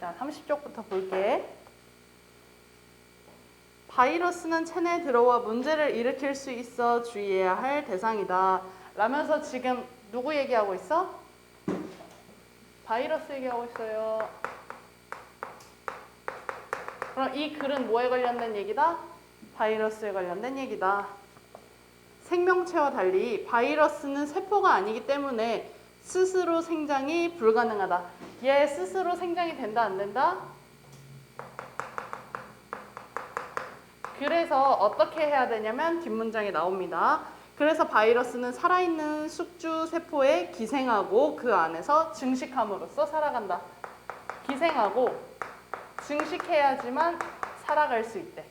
자, 30쪽부터 볼게. 바이러스는 체내에 들어와 문제를 일으킬 수 있어 주의해야 할 대상이다. 라면서 지금 누구 얘기하고 있어? 바이러스 얘기하고 있어요. 그럼 이 글은 뭐에 관련된 얘기다? 바이러스에 관련된 얘기다. 생명체와 달리 바이러스는 세포가 아니기 때문에 스스로 생장이 불가능하다. 얘 스스로 생장이 된다, 안 된다? 그래서 어떻게 해야 되냐면 뒷문장에 나옵니다. 그래서 바이러스는 살아있는 숙주 세포에 기생하고 그 안에서 증식함으로써 살아간다. 기생하고 증식해야지만 살아갈 수 있대.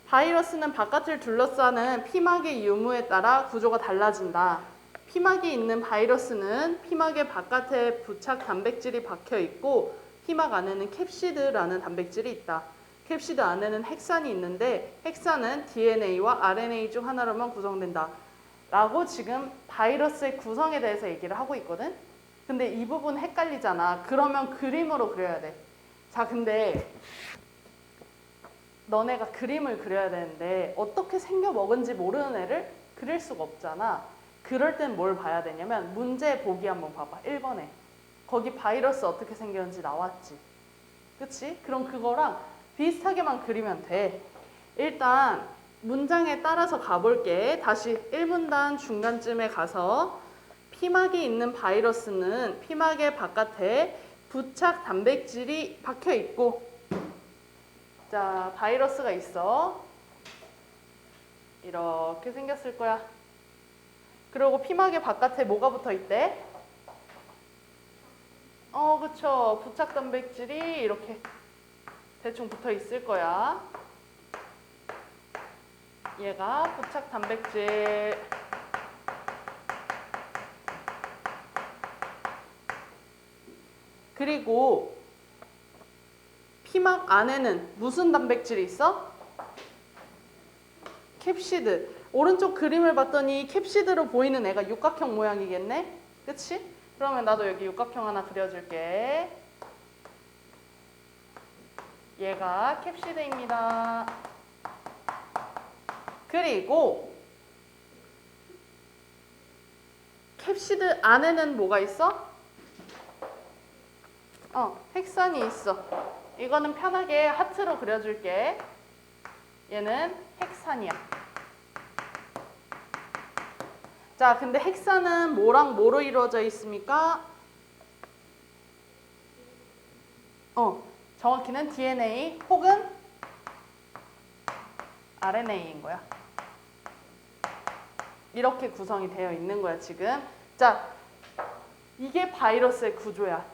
바이러스는 바깥을 둘러싸는 피막의 유무에 따라 구조가 달라진다. 피막에 있는 바이러스는 피막의 바깥에 부착 단백질이 박혀 있고 피막 안에는 캡시드라는 단백질이 있다. 캡시드 안에는 핵산이 있는데 핵산은 DNA와 RNA 중 하나로만 구성된다. 라고 지금 바이러스의 구성에 대해서 얘기를 하고 있거든. 근데 이 부분 헷갈리잖아. 그러면 그림으로 그려야 돼. 자, 근데 너네가 그림을 그려야 되는데 어떻게 생겨 먹은지 모르는 애를 그릴 수가 없잖아. 그럴 땐 뭘 봐야 되냐면 문제 보기 한번 봐봐. 1번에. 거기 바이러스 어떻게 생겼는지 나왔지. 그치? 그럼 그거랑 비슷하게만 그리면 돼. 일단 문장에 따라서 가볼게. 다시 1문단 중간쯤에 가서 피막에 있는 바이러스는 피막의 바깥에 부착 단백질이 박혀 있고, 자, 바이러스가 있어. 이렇게 생겼을 거야. 그리고 피막의 바깥에 뭐가 붙어 있대? 그쵸. 부착 단백질이 이렇게 대충 붙어 있을 거야. 얘가 부착 단백질. 그리고 피막 안에는 무슨 단백질이 있어? 캡시드. 오른쪽 그림을 봤더니 캡시드로 보이는 애가 육각형 모양이겠네? 그치? 그러면 나도 여기 육각형 하나 그려줄게. 얘가 캡시드입니다. 그리고 캡시드 안에는 뭐가 있어? 핵산이 있어. 이거는 편하게 하트로 그려줄게. 얘는 핵산이야. 자, 근데 핵산은 뭐랑 뭐로 이루어져 있습니까? 정확히는 DNA 혹은 RNA인 거야. 이렇게 구성이 되어 있는 거야, 지금. 자, 이게 바이러스의 구조야.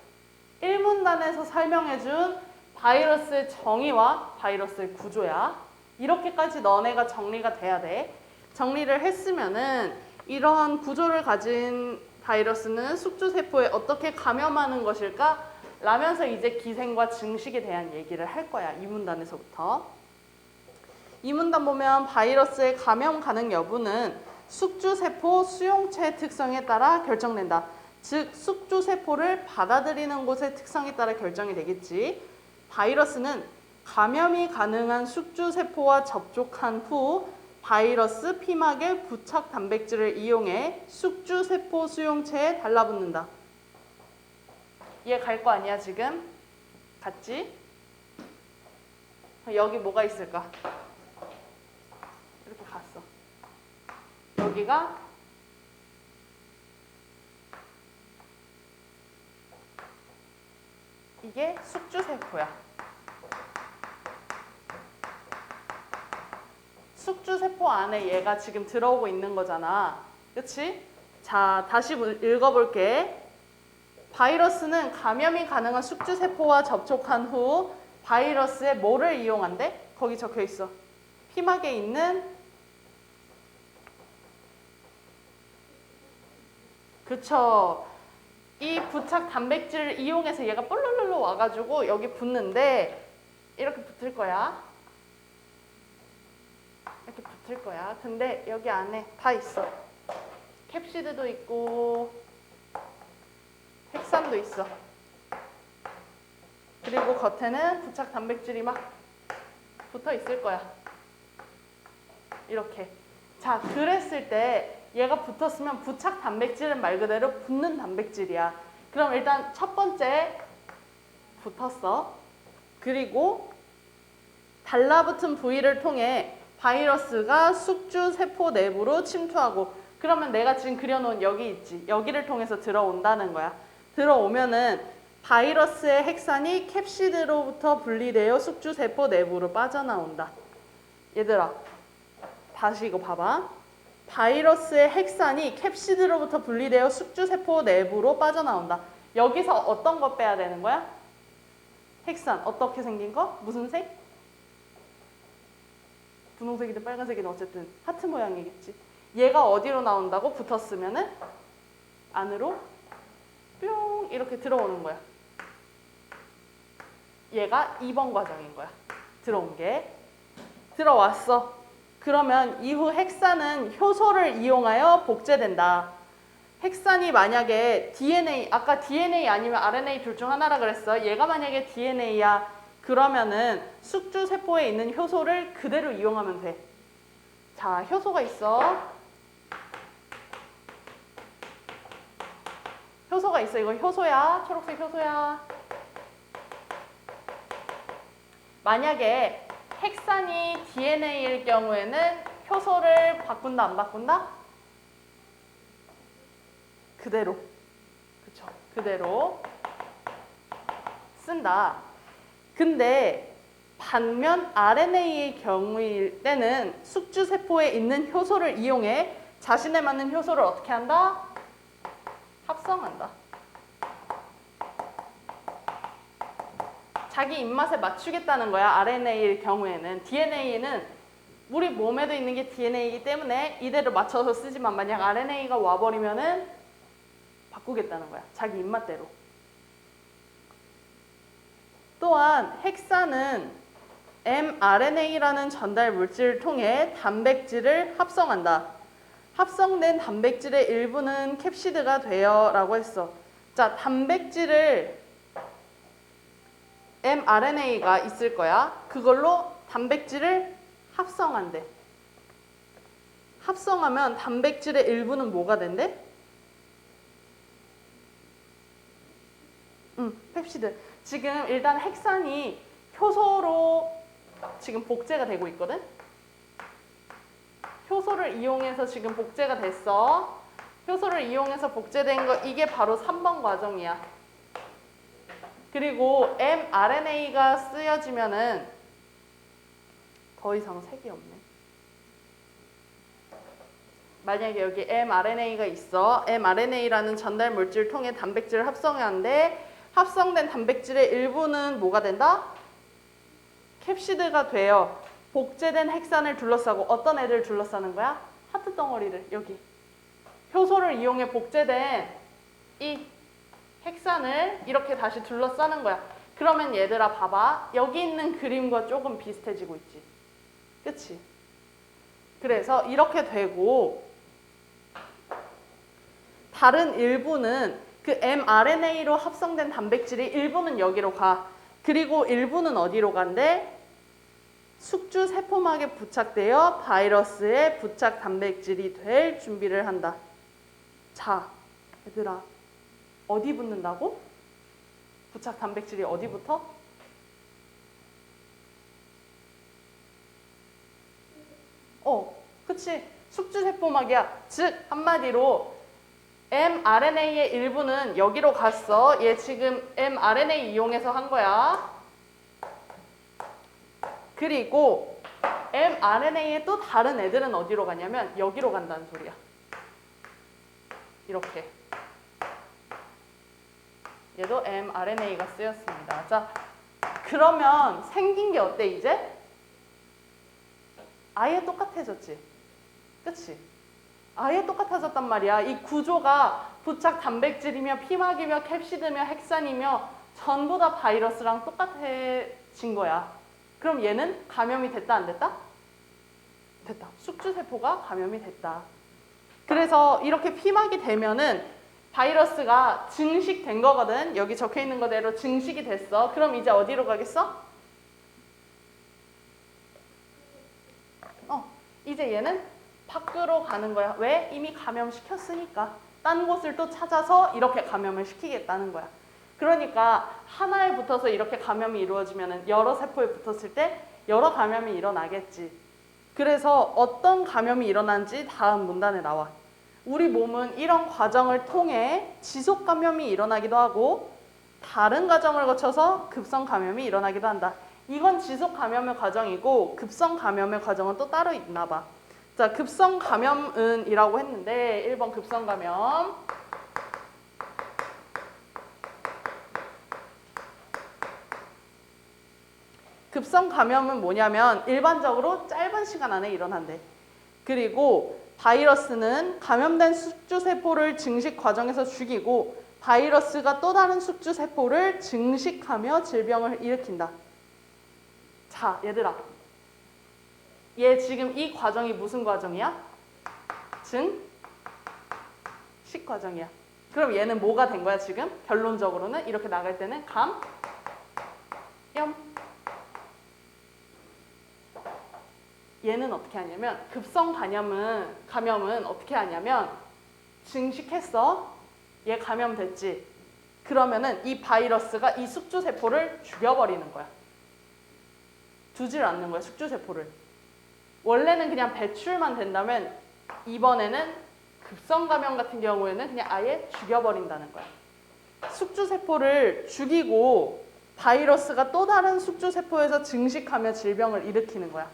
1문단에서 설명해준 바이러스의 정의와 바이러스의 구조야. 이렇게까지 너네가 정리가 돼야 돼. 정리를 했으면은 이러한 구조를 가진 바이러스는 숙주세포에 어떻게 감염하는 것일까? 라면서 이제 기생과 증식에 대한 얘기를 할 거야. 2문단에서부터. 2문단 보면 바이러스의 감염 가능 여부는 숙주세포 수용체 특성에 따라 결정된다. 즉 숙주세포를 받아들이는 곳의 특성에 따라 결정이 되겠지. 바이러스는 감염이 가능한 숙주세포와 접촉한 후 바이러스 피막의 부착 단백질을 이용해 숙주세포 수용체에 달라붙는다. 이해 갈 거 아니야 지금? 갔지? 여기 뭐가 있을까? 이렇게 갔어. 여기가 이게 숙주세포야. 숙주세포 안에 얘가 지금 들어오고 있는 거잖아. 그치? 자, 다시 읽어볼게. 바이러스는 감염이 가능한 숙주세포와 접촉한 후 바이러스의 뭐를 이용한대? 거기 적혀 있어. 피막에 있는 그쵸. 이 부착 단백질을 이용해서 얘가 볼룰룰루 와가지고 여기 붙는데 이렇게 붙을 거야. 이렇게 붙을 거야. 근데 여기 안에 다 있어. 캡시드도 있고 핵산도 있어. 그리고 겉에는 부착 단백질이 막 붙어 있을 거야. 이렇게. 자, 그랬을 때 얘가 붙었으면 부착 단백질은 말 그대로 붙는 단백질이야. 그럼 일단 첫 번째 붙었어. 그리고 달라붙은 부위를 통해 바이러스가 숙주 세포 내부로 침투하고, 그러면 내가 지금 그려놓은 여기 있지. 여기를 통해서 들어온다는 거야. 들어오면은 바이러스의 핵산이 캡시드로부터 분리되어 숙주 세포 내부로 빠져나온다. 얘들아, 다시 이거 봐봐. 바이러스의 핵산이 캡시드로부터 분리되어 숙주 세포 내부로 빠져나온다. 여기서 어떤 거 빼야 되는 거야? 핵산. 어떻게 생긴 거? 무슨 색? 분홍색이든 빨간색이든 어쨌든 하트 모양이겠지. 얘가 어디로 나온다고? 붙었으면은 안으로 뿅 이렇게 들어오는 거야. 얘가 2번 과정인 거야. 들어온 게. 들어왔어. 그러면 이후 핵산은 효소를 이용하여 복제된다. 핵산이 만약에 DNA, 아까 DNA 아니면 RNA 둘 중 하나라 그랬어. 얘가 만약에 DNA야. 그러면은 숙주 세포에 있는 효소를 그대로 이용하면 돼. 자, 효소가 있어. 효소가 있어. 이거 효소야. 초록색 효소야. 만약에 핵산이 DNA일 경우에는 효소를 바꾼다, 안 바꾼다? 그대로. 그쵸. 그대로 쓴다. 근데 반면 RNA의 경우일 때는 숙주세포에 있는 효소를 이용해 자신에 맞는 효소를 어떻게 한다? 합성한다. 자기 입맛에 맞추겠다는 거야. RNA일 경우에는. DNA는 우리 몸에도 있는 게 DNA이기 때문에 이대로 맞춰서 쓰지만 만약 RNA가 와버리면은 바꾸겠다는 거야. 자기 입맛대로. 또한 핵산은 mRNA라는 전달 물질을 통해 단백질을 합성한다. 합성된 단백질의 일부는 캡시드가 되어 라고 했어. 자, 단백질을 mRNA가 있을 거야. 그걸로 단백질을 합성한대. 합성하면 단백질의 일부는 뭐가 된대? 펩시드. 지금 일단 핵산이 효소로 지금 복제가 되고 있거든? 효소를 이용해서 지금 복제가 됐어. 효소를 이용해서 복제된 거 이게 바로 3번 과정이야. 그리고 mRNA가 쓰여지면은 더 이상 색이 없네. 만약에 여기 mRNA가 있어. mRNA라는 전달 물질을 통해 단백질을 합성하는데 합성된 단백질의 일부는 뭐가 된다? 캡시드가 되어 복제된 핵산을 둘러싸고 어떤 애들을 둘러싸는 거야? 하트 덩어리를 여기. 효소를 이용해 복제된 이 핵산을 이렇게 다시 둘러싸는 거야. 그러면 얘들아 봐봐. 여기 있는 그림과 조금 비슷해지고 있지. 그치? 그래서 이렇게 되고 다른 일부는 그 mRNA로 합성된 단백질이 일부는 여기로 가. 그리고 일부는 어디로 간대? 숙주 세포막에 부착되어 바이러스의 부착 단백질이 될 준비를 한다. 자, 얘들아. 어디 붙는다고? 부착 단백질이 어디부터? 그치. 숙주 세포막이야. 즉, 한마디로 mRNA의 일부는 여기로 갔어. 얘 지금 mRNA 이용해서 한 거야. 그리고 mRNA의 또 다른 애들은 어디로 가냐면 여기로 간다는 소리야. 이렇게. 얘도 mRNA가 쓰였습니다. 자, 그러면 생긴 게 어때 이제? 아예 똑같아졌지? 그치? 아예 똑같아졌단 말이야. 이 구조가 부착 단백질이며 피막이며 캡시드며 핵산이며 전부 다 바이러스랑 똑같아진 거야. 그럼 얘는 감염이 됐다 안 됐다? 됐다. 숙주세포가 감염이 됐다. 그래서 이렇게 피막이 되면은 바이러스가 증식된 거거든. 여기 적혀 있는 거대로 증식이 됐어. 그럼 이제 어디로 가겠어? 이제 얘는 밖으로 가는 거야. 왜? 이미 감염시켰으니까. 딴 곳을 또 찾아서 이렇게 감염을 시키겠다는 거야. 그러니까 하나에 붙어서 이렇게 감염이 이루어지면 여러 세포에 붙었을 때 여러 감염이 일어나겠지. 그래서 어떤 감염이 일어난지 다음 문단에 나와. 우리 몸은 이런 과정을 통해 지속 감염이 일어나기도 하고 다른 과정을 거쳐서 급성 감염이 일어나기도 한다. 이건 지속 감염의 과정이고 급성 감염의 과정은 또 따로 있나 봐. 자, 급성 감염은 이라고 했는데 1번 급성 감염. 급성 감염은 뭐냐면 일반적으로 짧은 시간 안에 일어난대. 그리고 바이러스는 감염된 숙주세포를 증식 과정에서 죽이고 바이러스가 또 다른 숙주세포를 증식하며 질병을 일으킨다. 자, 얘들아. 얘 지금 이 과정이 무슨 과정이야? 증식 과정이야. 그럼 얘는 뭐가 된 거야 지금? 결론적으로는 이렇게 나갈 때는 감염. 얘는 어떻게 하냐면 급성 감염은 어떻게 하냐면 증식했어. 얘 감염됐지. 그러면은 이 바이러스가 이 숙주세포를 죽여버리는 거야. 두질 않는 거야, 숙주세포를. 원래는 그냥 배출만 된다면 이번에는 급성 감염 같은 경우에는 그냥 아예 죽여버린다는 거야. 숙주세포를 죽이고 바이러스가 또 다른 숙주세포에서 증식하며 질병을 일으키는 거야.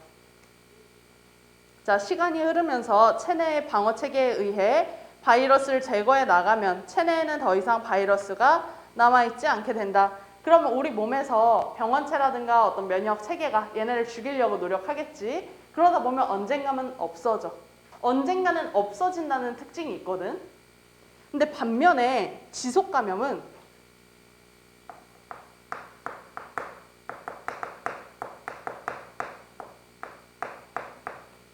자, 시간이 흐르면서 체내의 방어체계에 의해 바이러스를 제거해 나가면 체내에는 더 이상 바이러스가 남아있지 않게 된다. 그러면 우리 몸에서 병원체라든가 어떤 면역 체계가 얘네를 죽이려고 노력하겠지. 그러다 보면 언젠가는 없어져. 언젠가는 없어진다는 특징이 있거든. 근데 반면에 지속감염은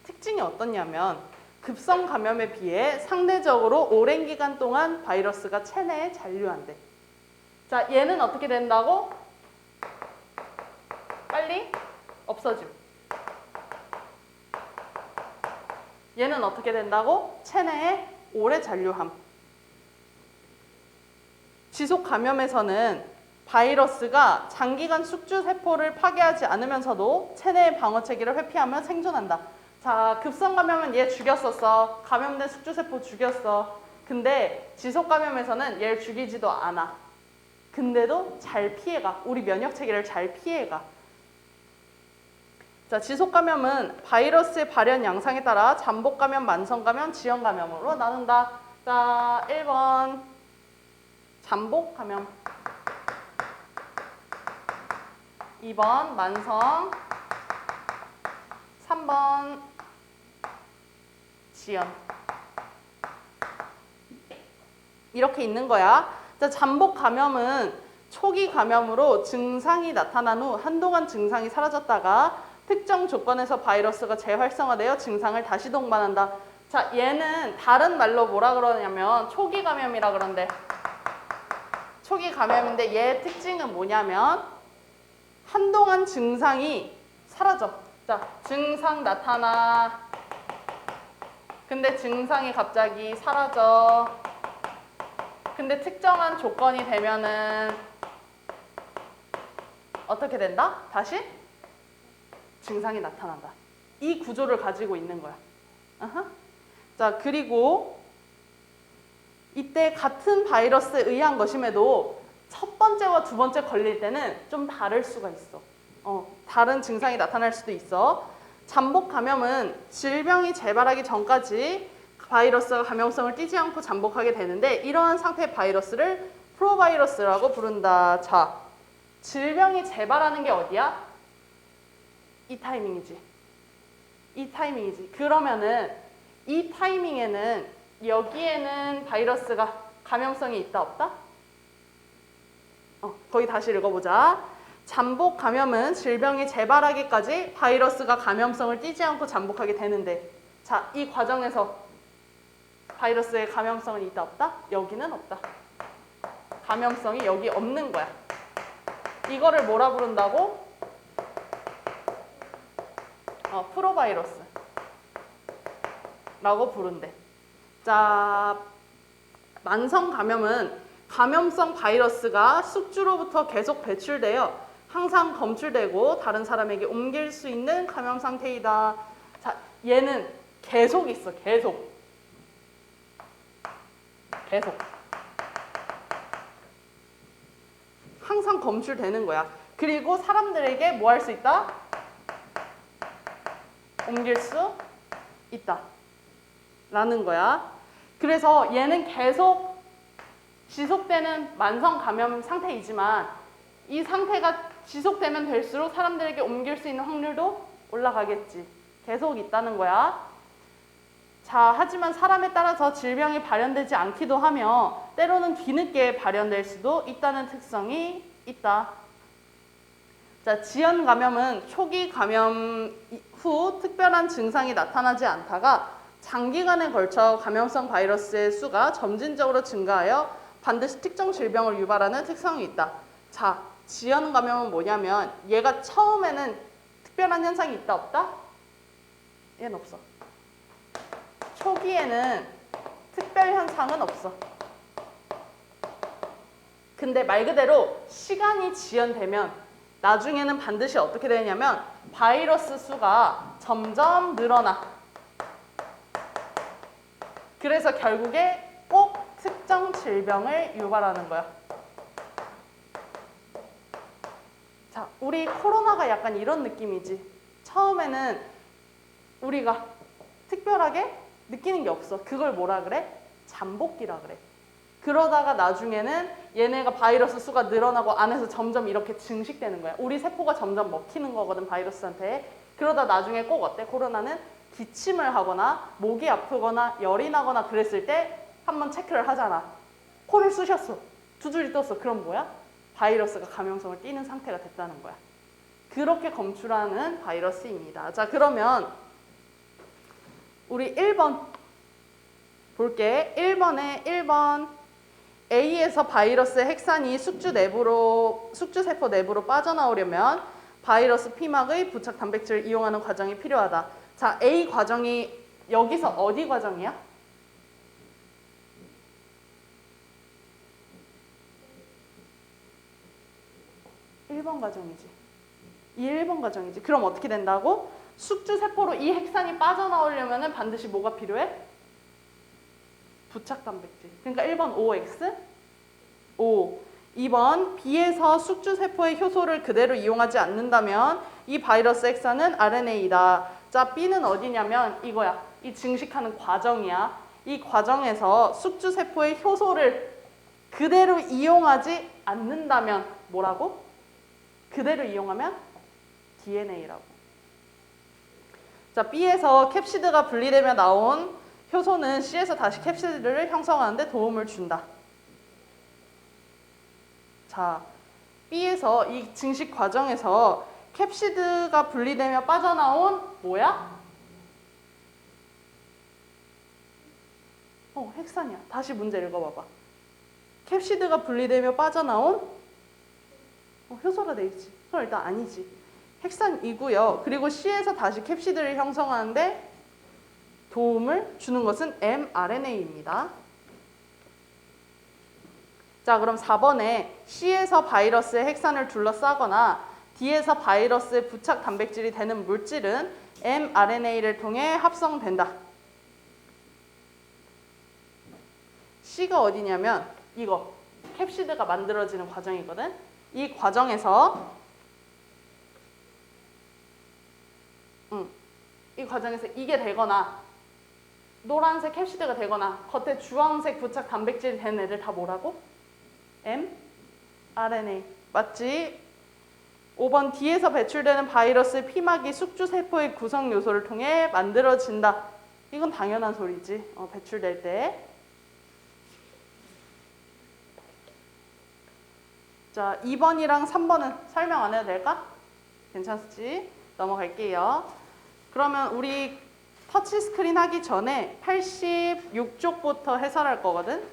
특징이 어떻냐면 급성 감염에 비해 상대적으로 오랜 기간 동안 바이러스가 체내에 잔류한대. 자, 얘는 어떻게 된다고? 빨리 없어짐. 얘는 어떻게 된다고? 체내에 오래 잔류함. 지속 감염에서는 바이러스가 장기간 숙주세포를 파괴하지 않으면서도 체내의 방어체계를 회피하며 생존한다. 자, 급성 감염은 얘 죽였었어. 감염된 숙주세포 죽였어. 근데 지속 감염에서는 얘를 죽이지도 않아. 근데도 잘 피해가. 우리 면역체계를 잘 피해가. 자, 지속감염은 바이러스의 발현 양상에 따라 잠복감염, 만성감염, 지연감염으로 나눈다. 자, 1번 잠복감염, 2번 만성, 3번 지연. 이렇게 있는 거야. 자, 잠복감염은 초기 감염으로 증상이 나타난 후 한동안 증상이 사라졌다가 특정 조건에서 바이러스가 재활성화되어 증상을 다시 동반한다. 자, 얘는 다른 말로 뭐라 그러냐면 초기 감염이라 그런대. 초기 감염인데 얘 특징은 뭐냐면 한동안 증상이 사라져. 자, 증상 나타나. 근데 증상이 갑자기 사라져. 근데 특정한 조건이 되면은 어떻게 된다? 다시 증상이 나타난다. 이 구조를 가지고 있는 거야. 자, 그리고 이때 같은 바이러스에 의한 것임에도 첫 번째와 두 번째 걸릴 때는 좀 다를 수가 있어. 다른 증상이 나타날 수도 있어. 잠복 감염은 질병이 재발하기 전까지 바이러스가 감염성을 띠지 않고 잠복하게 되는데 이러한 상태의 바이러스를 프로바이러스라고 부른다. 자, 질병이 재발하는 게 어디야? 이 타이밍이지. 이 타이밍이지. 그러면은 이 타이밍에는 여기에는 바이러스가 감염성이 있다 없다? 거기 다시 읽어보자. 잠복 감염은 질병이 재발하기까지 바이러스가 감염성을 띠지 않고 잠복하게 되는데 자, 이 과정에서 바이러스의 감염성은 있다 없다? 여기는 없다. 감염성이 여기 없는 거야. 이거를 뭐라 부른다고? 프로바이러스 라고 부른대. 자, 만성 감염은 감염성 바이러스가 숙주로부터 계속 배출되어 항상 검출되고 다른 사람에게 옮길 수 있는 감염 상태이다. 자, 얘는 계속 있어. 계속. 항상 검출되는 거야. 그리고 사람들에게 뭐 할 수 있다? 옮길 수 있다. 라는 거야. 그래서 얘는 계속 지속되는 만성 감염 상태이지만 이 상태가 지속되면 될수록 사람들에게 옮길 수 있는 확률도 올라가겠지. 계속 있다는 거야. 자, 하지만 사람에 따라서 질병이 발현되지 않기도 하며 때로는 뒤늦게 발현될 수도 있다는 특성이 있다. 자, 지연 감염은 초기 감염 후 특별한 증상이 나타나지 않다가 장기간에 걸쳐 감염성 바이러스의 수가 점진적으로 증가하여 반드시 특정 질병을 유발하는 특성이 있다. 자, 지연 감염은 뭐냐면 얘가 처음에는 특별한 현상이 있다 없다? 얘는 없어. 초기에는 특별 현상은 없어. 근데 말 그대로 시간이 지연되면 나중에는 반드시 어떻게 되냐면 바이러스 수가 점점 늘어나. 그래서 결국에 꼭 특정 질병을 유발하는 거야. 자, 우리 코로나가 약간 이런 느낌이지. 처음에는 우리가 특별하게 느끼는 게 없어. 그걸 뭐라 그래? 잠복기라 그래. 그러다가 나중에는 얘네가 바이러스 수가 늘어나고 안에서 점점 이렇게 증식되는 거야. 우리 세포가 점점 먹히는 거거든, 바이러스한테. 그러다 나중에 꼭 어때? 코로나는 기침을 하거나 목이 아프거나 열이 나거나 그랬을 때 한번 체크를 하잖아. 코를 쑤셨어. 두 줄이 떴어. 그럼 뭐야? 바이러스가 감염성을 띠는 상태가 됐다는 거야. 그렇게 검출하는 바이러스입니다. 자, 그러면 우리 1번 볼게. 1번 A에서 바이러스의 핵산이 숙주세포 내부로 빠져나오려면 바이러스 피막의 부착 단백질을 이용하는 과정이 필요하다. 자, A 과정이 여기서 어디 과정이야? 일 번 과정이지. 이 1번 과정이지. 그럼 어떻게 된다고? 숙주세포로 이 핵산이 빠져나오려면 반드시 뭐가 필요해? 부착 단백질. 그러니까 1번 OX, O. 2번 B에서 숙주세포의 효소를 그대로 이용하지 않는다면 이 바이러스 핵산은 RNA이다. 자, B는 어디냐면 이거야. 이 증식하는 과정이야. 이 과정에서 숙주세포의 효소를 그대로 이용하지 않는다면 뭐라고? 그대로 이용하면 DNA라고. 자, B에서 캡시드가 분리되며 나온 효소는 C에서 다시 캡시드를 형성하는데 도움을 준다. 자, B에서 이 증식 과정에서 캡시드가 분리되며 빠져나온 뭐야? 핵산이야. 다시 문제 읽어봐봐. 캡시드가 분리되며 빠져나온 효소라 돼 있지. 그럼 일단 아니지. 핵산이고요. 그리고 C에서 다시 캡시드를 형성하는데 도움을 주는 것은 mRNA입니다. 자, 그럼 4번에 C에서 바이러스의 핵산을 둘러싸거나 D에서 바이러스의 부착 단백질이 되는 물질은 mRNA를 통해 합성된다. C가 어디냐면 이거 캡시드가 만들어지는 과정이거든. 이 과정에서 이게 되거나 노란색 캡시드가 되거나 겉에 주황색 부착 단백질이 되는 애들 다 뭐라고? mRNA. 맞지? 5번 D에서 배출되는 바이러스 피막이 숙주세포의 구성 요소를 통해 만들어진다. 이건 당연한 소리지. 배출될 때. 자, 2번이랑 3번은 설명 안 해도 될까? 괜찮지? 넘어갈게요. 그러면 우리 터치스크린 하기 전에 86쪽부터 해설할 거거든.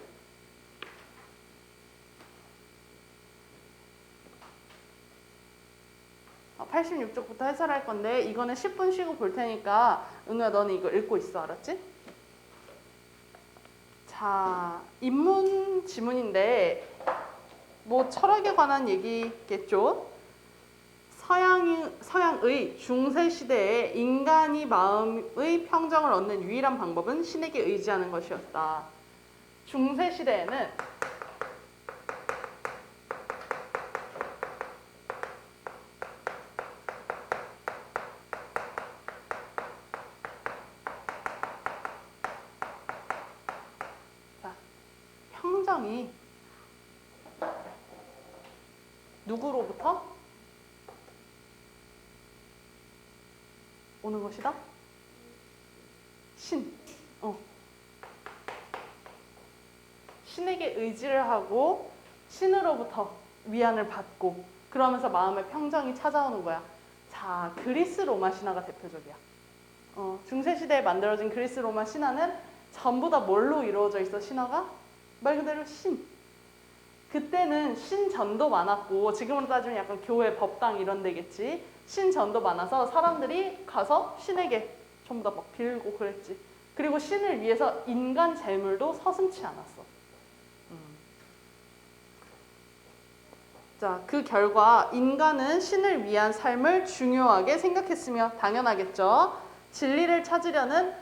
어, 86쪽부터 해설할 건데 이거는 10분 쉬고 볼 테니까 은우야 너는 이거 읽고 있어. 알았지? 자, 인문 지문인데 뭐 철학에 관한 얘기겠죠? 서양의 중세 시대에 인간이 마음의 평정을 얻는 유일한 방법은 신에게 의지하는 것이었다. 중세 시대에는 자, 평정이 누구로부터 오는 것이다? 신. 신에게 의지를 하고 신으로부터 위안을 받고 그러면서 마음의 평정이 찾아오는 거야. 자, 그리스 로마 신화가 대표적이야. 중세시대에 만들어진 그리스 로마 신화는 전부 다 뭘로 이루어져 있어, 신화가? 말 그대로 신. 그때는 신전도 많았고 지금으로 따지면 약간 교회, 법당 이런 데겠지. 신전도 많아서 사람들이 가서 신에게 전부 다 막 빌고 그랬지. 그리고 신을 위해서 인간 재물도 서슴지 않았어. 자, 그 결과 인간은 신을 위한 삶을 중요하게 생각했으며 당연하겠죠. 진리를 찾으려는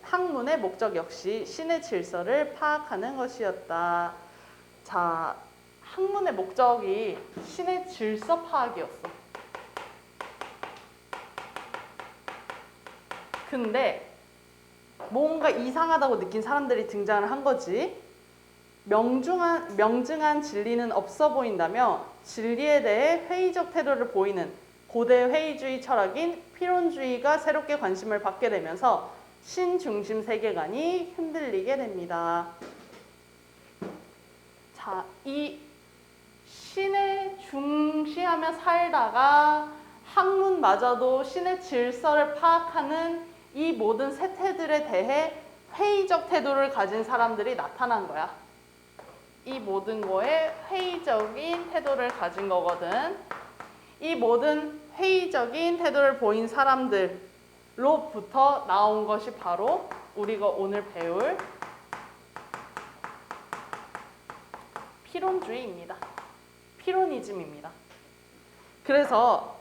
학문의 목적 역시 신의 질서를 파악하는 것이었다. 자, 학문의 목적이 신의 질서 파악이었어. 근데 뭔가 이상하다고 느낀 사람들이 등장을 한 거지. 명증한 진리는 없어 보인다며 진리에 대해 회의적 태도를 보이는 고대 회의주의 철학인 피론주의가 새롭게 관심을 받게 되면서 신중심 세계관이 흔들리게 됩니다. 자, 이 신을 중시하며 살다가 학문마저도 신의 질서를 파악하는 이 모든 세태들에 대해 회의적 태도를 가진 사람들이 나타난 거야. 이 모든 거에 회의적인 태도를 가진 거거든. 이 모든 회의적인 태도를 보인 사람들로부터 나온 것이 바로 우리가 오늘 배울 피론주의입니다. 피로니즘입니다. 그래서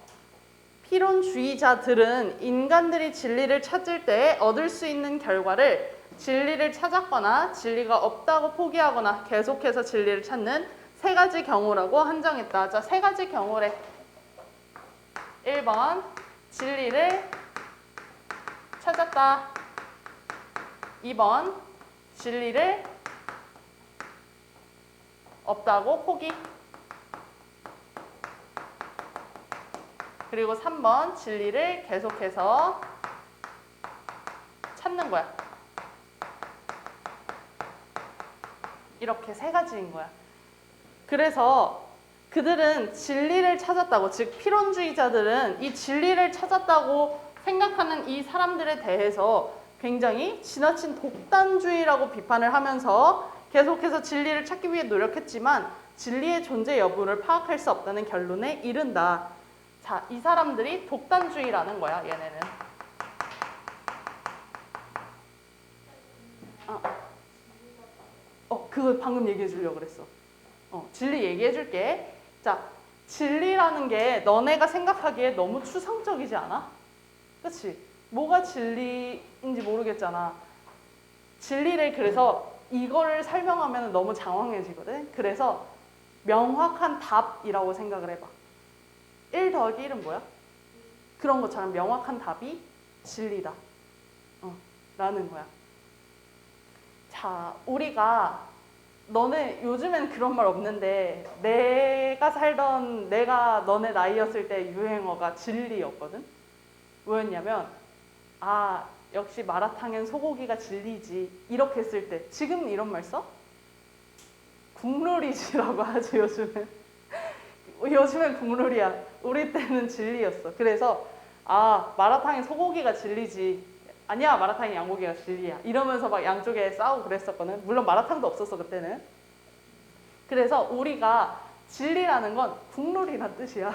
피론주의자들은 인간들이 진리를 찾을 때 얻을 수 있는 결과를 진리를 찾았거나 진리가 없다고 포기하거나 계속해서 진리를 찾는 세 가지 경우라고 한정했다. 자, 세 가지 경우래. 1번, 진리를 찾았다. 2번, 진리를 없다고 포기. 그리고 3번, 진리를 계속해서 찾는 거야. 이렇게 세 가지인 거야. 그래서 그들은 진리를 찾았다고, 즉 피론주의자들은 이 진리를 찾았다고 생각하는 이 사람들에 대해서 굉장히 지나친 독단주의라고 비판을 하면서 계속해서 진리를 찾기 위해 노력했지만 진리의 존재 여부를 파악할 수 없다는 결론에 이른다. 자, 이 사람들이 독단주의라는 거야, 얘네는. 그거 방금 얘기해 주려고 그랬어. 진리 얘기해 줄게. 자, 진리라는 게 너네가 생각하기에 너무 추상적이지 않아? 그치? 뭐가 진리인지 모르겠잖아. 진리를 그래서 이거를 설명하면 너무 장황해지거든. 그래서 명확한 답이라고 생각을 해봐. 1 더하기 1은 뭐야? 그런 것처럼 명확한 답이 진리다. 라는 거야. 자, 우리가 너네 요즘엔 그런 말 없는데 내가 너네 나이였을 때 유행어가 진리였거든. 뭐였냐면 역시 마라탕엔 소고기가 진리지 이렇게 했을 때 지금 이런 말 써? 국룰이지라고 하지 요즘엔. 요즘엔 국룰이야. 우리 때는 진리였어. 그래서 마라탕엔 소고기가 진리지 아니야, 마라탕이 양고기가 진리야. 이러면서 막 양쪽에 싸우고 그랬었거든. 물론 마라탕도 없었어, 그때는. 그래서 우리가 진리라는 건 국룰이란 뜻이야.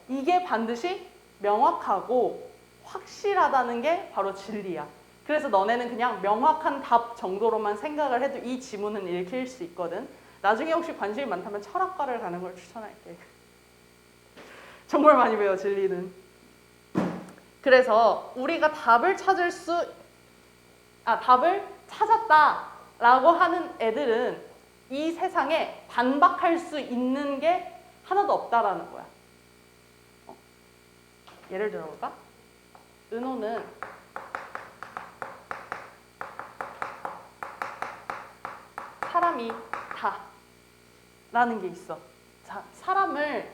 이게 반드시 명확하고 확실하다는 게 바로 진리야. 그래서 너네는 그냥 명확한 답 정도로만 생각을 해도 이 지문은 읽힐 수 있거든. 나중에 혹시 관심이 많다면 철학과를 가는 걸 추천할게. 정말 많이 배워, 진리는. 그래서 우리가 답을 찾았다라고 하는 애들은 이 세상에 반박할 수 있는 게 하나도 없다라는 거야. 예를 들어볼까? 은호는 사람이 다 라는 게 있어. 자, 사람을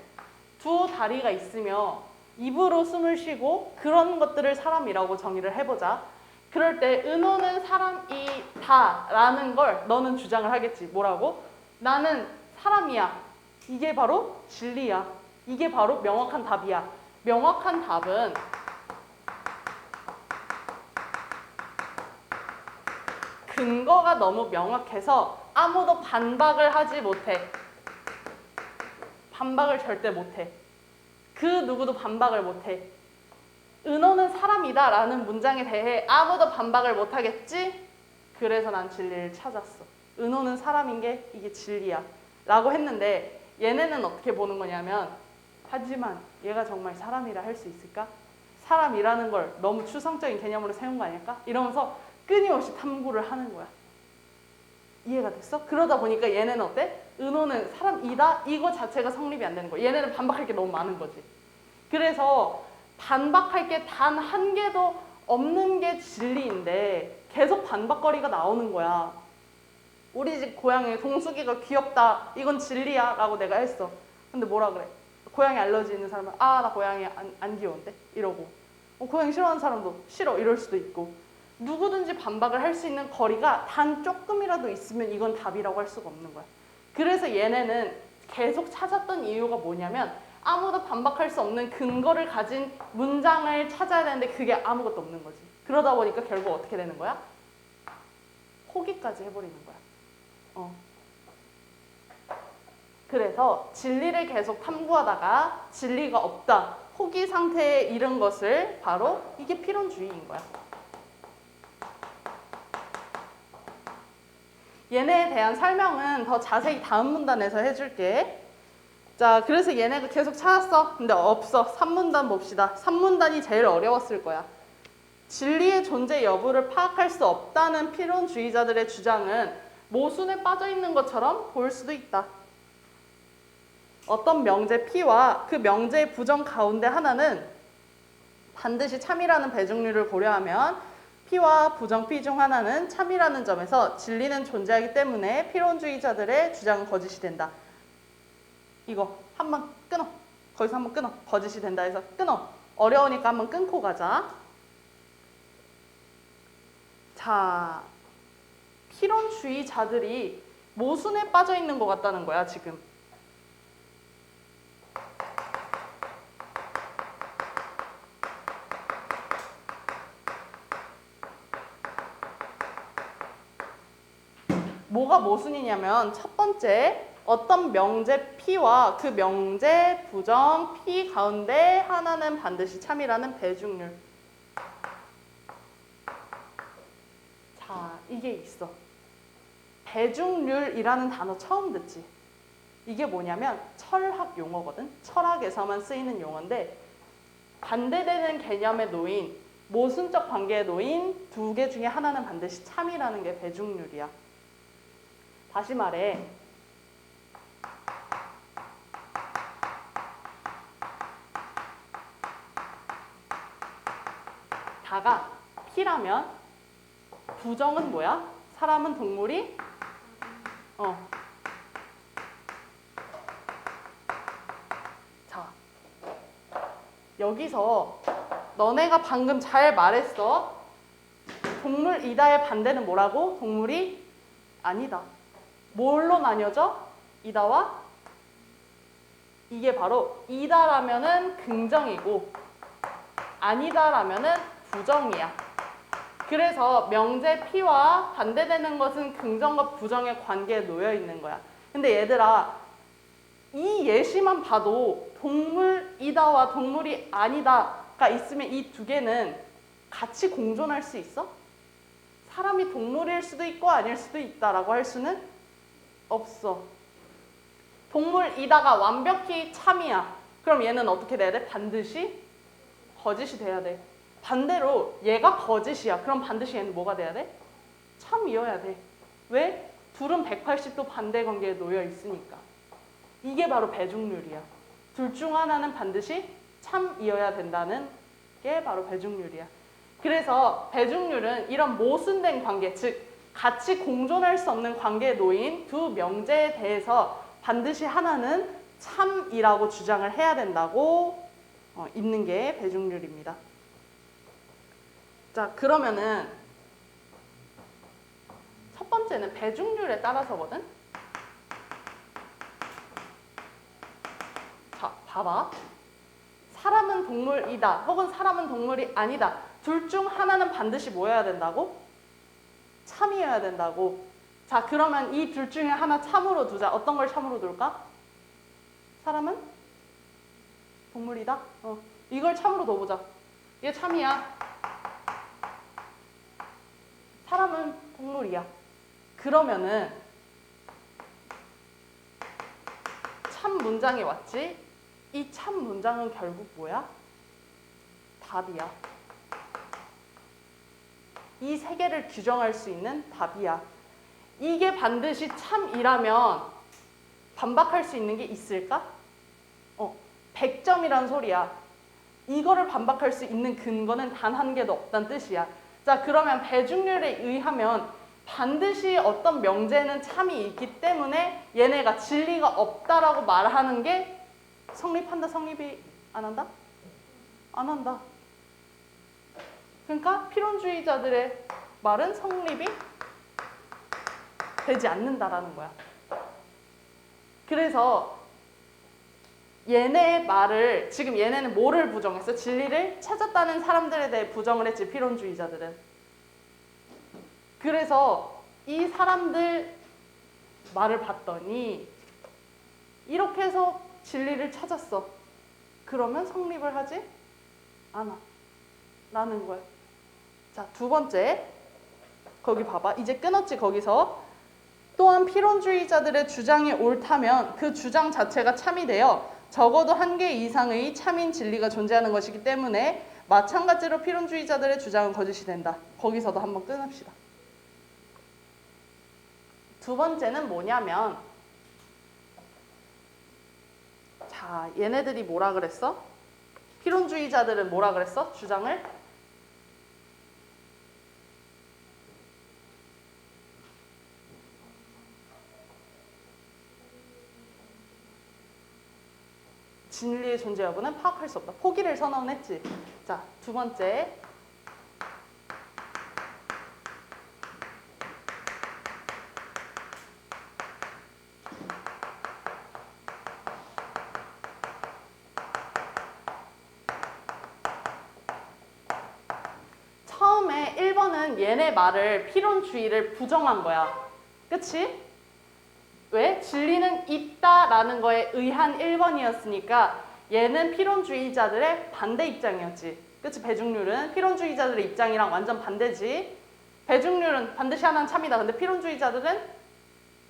두 다리가 있으며 입으로 숨을 쉬고 그런 것들을 사람이라고 정의를 해보자. 그럴 때 은호는 사람이다 라는 걸 너는 주장을 하겠지. 뭐라고? 나는 사람이야. 이게 바로 진리야. 이게 바로 명확한 답이야. 명확한 답은 근거가 너무 명확해서 아무도 반박을 하지 못해. 반박을 절대 못해. 그 누구도 반박을 못해. 은호는 사람이다 라는 문장에 대해 아무도 반박을 못하겠지? 그래서 난 진리를 찾았어. 은호는 사람인 게 이게 진리야 라고 했는데 얘네는 어떻게 보는 거냐면 하지만 얘가 정말 사람이라 할 수 있을까? 사람이라는 걸 너무 추상적인 개념으로 세운 거 아닐까? 이러면서 끊임없이 탐구를 하는 거야. 이해가 됐어? 그러다 보니까 얘네는 어때? 은호는 사람이다? 이거 자체가 성립이 안 되는 거야. 얘네는 반박할 게 너무 많은 거지. 그래서 반박할 게 단 한 개도 없는 게 진리인데 계속 반박거리가 나오는 거야. 우리 집 고양이 동숙이가 귀엽다. 이건 진리야 라고 내가 했어. 근데 뭐라 그래? 고양이 알러지 있는 사람은 나 고양이 안 귀여운데? 이러고 고양이 싫어하는 사람도 싫어 이럴 수도 있고 누구든지 반박을 할 수 있는 거리가 단 조금이라도 있으면 이건 답이라고 할 수가 없는 거야. 그래서 얘네는 계속 찾았던 이유가 뭐냐면 아무도 반박할 수 없는 근거를 가진 문장을 찾아야 되는데 그게 아무것도 없는 거지. 그러다 보니까 결국 어떻게 되는 거야? 포기까지 해버리는 거야. 그래서 진리를 계속 탐구하다가 진리가 없다, 포기 상태에 이른 것을 바로 이게 필연주의인 거야. 얘네에 대한 설명은 더 자세히 다음 문단에서 해줄게. 자, 그래서 얘네가 계속 찾았어. 근데 없어. 3문단 봅시다. 3문단이 제일 어려웠을 거야. 진리의 존재 여부를 파악할 수 없다는 필연주의자들의 주장은 모순에 빠져 있는 것처럼 보일 수도 있다. 어떤 명제 P와 그 명제의 부정 가운데 하나는 반드시 참이라는 배중률을 고려하면 P와 부정 P 중 하나는 참이라는 점에서 진리는 존재하기 때문에 필연주의자들의 주장은 거짓이 된다. 이거 한번 끊어. 거기서 한번 끊어. 거짓이 된다 해서 끊어. 어려우니까 한번 끊고 가자. 자, 필연주의자들이 모순에 빠져 있는 것 같다는 거야, 지금. 뭐가 모순이냐면 첫 번째, 어떤 명제 P와 그 명제 부정 P 가운데 하나는 반드시 참이라는 배중률. 자, 이게 있어. 배중률이라는 단어 처음 듣지? 이게 뭐냐면 철학 용어거든. 철학에서만 쓰이는 용어인데 반대되는 개념에 놓인, 모순적 관계에 놓인 두 개 중에 하나는 반드시 참이라는 게 배중률이야. 다시 말해, 다가 P라면 부정은 뭐야? 사람은 동물이? 자, 여기서 너네가 방금 잘 말했어. 동물이다의 반대는 뭐라고? 동물이 아니다. 뭘로 나뉘어져? 이다와? 이게 바로 이다라면은 긍정이고 아니다라면은 부정이야. 그래서 명제 P와 반대되는 것은 긍정과 부정의 관계에 놓여 있는 거야. 근데 얘들아, 이 예시만 봐도 동물이다와 동물이 아니다가 있으면 이 두 개는 같이 공존할 수 있어? 사람이 동물일 수도 있고 아닐 수도 있다라고 할 수는 없어. 동물이다가 완벽히 참이야. 그럼 얘는 어떻게 돼야 돼? 반드시 거짓이 돼야 돼. 반대로 얘가 거짓이야. 그럼 반드시 얘는 뭐가 돼야 돼? 참이어야 돼. 왜? 둘은 180도 반대 관계에 놓여 있으니까. 이게 바로 배중률이야. 둘 중 하나는 반드시 참이어야 된다는 게 바로 배중률이야. 그래서 배중률은 이런 모순된 관계, 즉 같이 공존할 수 없는 관계에 놓인 두 명제에 대해서 반드시 하나는 참이라고 주장을 해야 된다고 있는 게 배중률입니다. 자, 그러면은 첫 번째는 배중률에 따라서거든. 자, 봐봐. 사람은 동물이다 혹은 사람은 동물이 아니다. 둘 중 하나는 반드시 뭐여야 된다고? 참이어야 된다고. 자, 그러면 이 둘 중에 하나 참으로 두자. 어떤 걸 참으로 둘까? 사람은 동물이다? 이걸 참으로 둬보자. 얘 참이야. 사람은 동물이야. 그러면은 참 문장이 왔지? 이 참 문장은 결국 뭐야? 답이야. 이 세 개를 규정할 수 있는 답이야. 이게 반드시 참이라면 반박할 수 있는 게 있을까? 100점이란 소리야. 이거를 반박할 수 있는 근거는 단 한 개도 없다는 뜻이야. 자, 그러면 배중률에 의하면 반드시 어떤 명제는 참이 있기 때문에 얘네가 진리가 없다라고 말하는 게 성립한다, 성립이 안 한다? 안 한다. 그러니까 필연주의자들의 말은 성립이 되지 않는다라는 거야. 그래서 얘네의 말을, 지금 얘네는 뭐를 부정했어? 진리를 찾았다는 사람들에 대해 부정을 했지, 필연주의자들은. 그래서 이 사람들 말을 봤더니 이렇게 해서 진리를 찾았어. 그러면 성립을 하지 않아. 라는 거야. 자, 두 번째. 거기 봐봐. 이제 끊었지, 거기서. 또한 필연주의자들의 주장이 옳다면 그 주장 자체가 참이 되어 적어도 한 개 이상의 참인 진리가 존재하는 것이기 때문에 마찬가지로 필연주의자들의 주장은 거짓이 된다. 거기서도 한번 끊읍시다. 두 번째는 뭐냐면, 자, 얘네들이 뭐라 그랬어? 필연주의자들은 뭐라 그랬어? 주장을? 진리의 존재 여부는 파악할 수 없다. 포기를 선언했지. 자, 두 번째. 처음에 1번은 얘네 말을 필연주의를 부정한 거야. 그치? 왜? 진리는 있다라는 거에 의한 1번이었으니까 얘는 필연주의자들의 반대 입장이었지. 그치? 배중률은 필연주의자들의 입장이랑 완전 반대지. 배중률은 반드시 하나는 참이다. 근데 필연주의자들은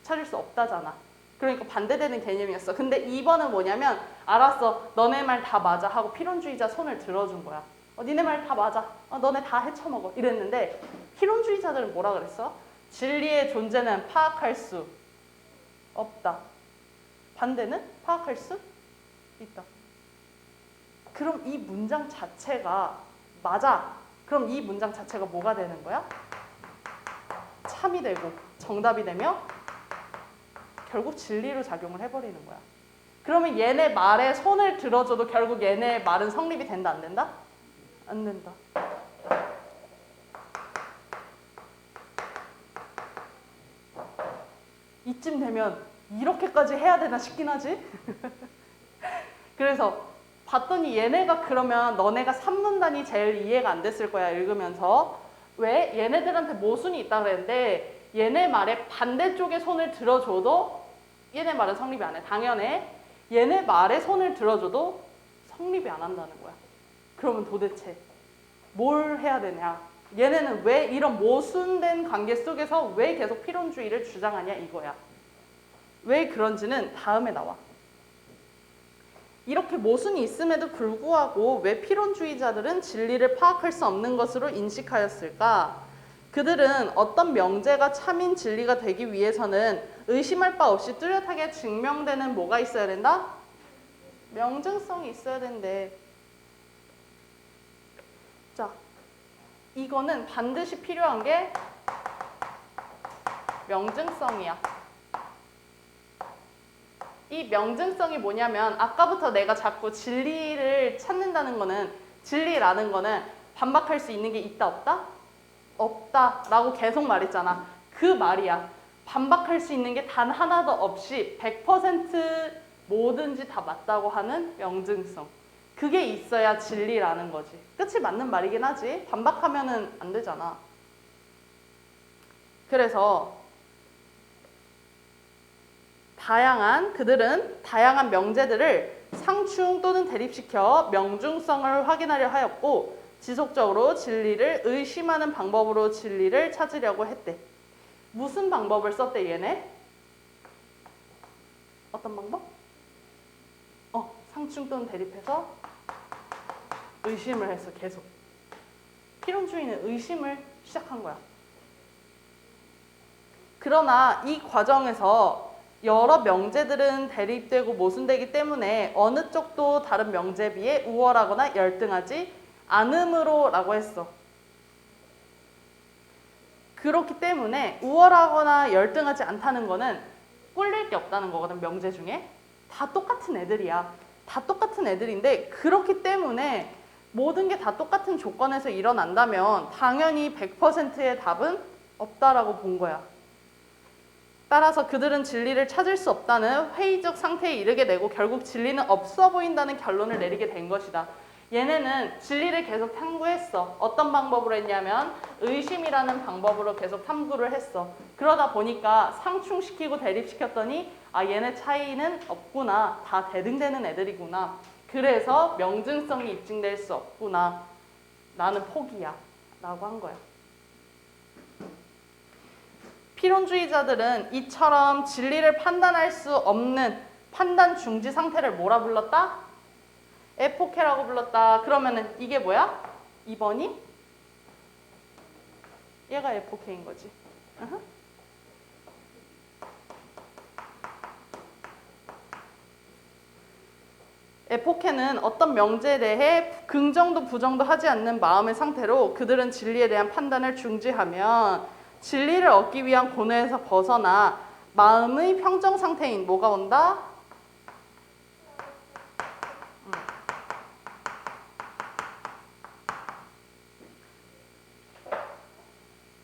찾을 수 없다잖아. 그러니까 반대되는 개념이었어. 근데 2번은 뭐냐면, 알았어, 너네 말 다 맞아 하고 필연주의자 손을 들어준 거야. 니네 말 다 맞아. 너네 다 헤쳐먹어. 이랬는데 필연주의자들은 뭐라 그랬어? 진리의 존재는 파악할 수 없다. 반대는 파악할 수 있다. 그럼 이 문장 자체가 맞아. 그럼 이 문장 자체가 뭐가 되는 거야? 참이 되고 정답이 되며 결국 진리로 작용을 해버리는 거야. 그러면 얘네 말에 손을 들어줘도 결국 얘네 말은 성립이 된다, 안 된다? 안 된다. 이쯤 되면 이렇게까지 해야 되나 싶긴 하지? 그래서 봤더니 얘네가 그러면 너네가 산문단이 제일 이해가 안 됐을 거야, 읽으면서. 왜? 얘네들한테 모순이 있다 그랬는데 얘네 말에 반대쪽에 손을 들어줘도 얘네 말은 성립이 안 해. 당연해. 얘네 말에 손을 들어줘도 성립이 안 한다는 거야. 그러면 도대체 뭘 해야 되냐? 얘네는 왜 이런 모순된 관계 속에서 왜 계속 필연주의를 주장하냐 이거야. 왜 그런지는 다음에 나와. 이렇게 모순이 있음에도 불구하고 왜 필연주의자들은 진리를 파악할 수 없는 것으로 인식하였을까? 그들은 어떤 명제가 참인 진리가 되기 위해서는 의심할 바 없이 뚜렷하게 증명되는 뭐가 있어야 된다? 명증성이 있어야 된대. 자, 이거는 반드시 필요한 게 명증성이야. 이 명증성이 뭐냐면 아까부터 내가 자꾸 진리를 찾는다는 거는, 진리라는 거는 반박할 수 있는 게 있다 없다? 없다라고 계속 말했잖아. 그 말이야. 반박할 수 있는 게 단 하나도 없이 100% 뭐든지 다 맞다고 하는 명증성. 그게 있어야 진리라는 거지. 끝이 맞는 말이긴 하지. 반박하면은 안 되잖아. 그래서 그들은 다양한 명제들을 상충 또는 대립시켜 명중성을 확인하려 하였고 지속적으로 진리를 의심하는 방법으로 진리를 찾으려고 했대. 무슨 방법을 썼대 얘네? 어떤 방법? 상충 또는 대립해서 의심을 했어. 계속. 필연주의는 의심을 시작한 거야. 그러나 이 과정에서 여러 명제들은 대립되고 모순되기 때문에 어느 쪽도 다른 명제에 비해 우월하거나 열등하지 않음으로 라고 했어. 그렇기 때문에 우월하거나 열등하지 않다는 거는 꿀릴 게 없다는 거거든. 명제 중에. 다 똑같은 애들이야. 다 똑같은 애들인데 그렇기 때문에 모든 게 다 똑같은 조건에서 일어난다면 당연히 100%의 답은 없다라고 본 거야. 따라서 그들은 진리를 찾을 수 없다는 회의적 상태에 이르게 되고 결국 진리는 없어 보인다는 결론을 내리게 된 것이다. 얘네는 진리를 계속 탐구했어. 어떤 방법으로 했냐면 의심이라는 방법으로 계속 탐구를 했어. 그러다 보니까 상충시키고 대립시켰더니 얘네 차이는 없구나. 다 대등되는 애들이구나. 그래서 명증성이 입증될 수 없구나. 나는 포기야. 라고 한 거야. 필연주의자들은 이처럼 진리를 판단할 수 없는 판단 중지 상태를 뭐라 불렀다? 에포케라고 불렀다. 그러면은 이게 뭐야? 2번이? 얘가 에포케인 거지. 에포케는 어떤 명제에 대해 긍정도 부정도 하지 않는 마음의 상태로 그들은 진리에 대한 판단을 중지하면 진리를 얻기 위한 고뇌에서 벗어나 마음의 평정 상태인 뭐가 온다?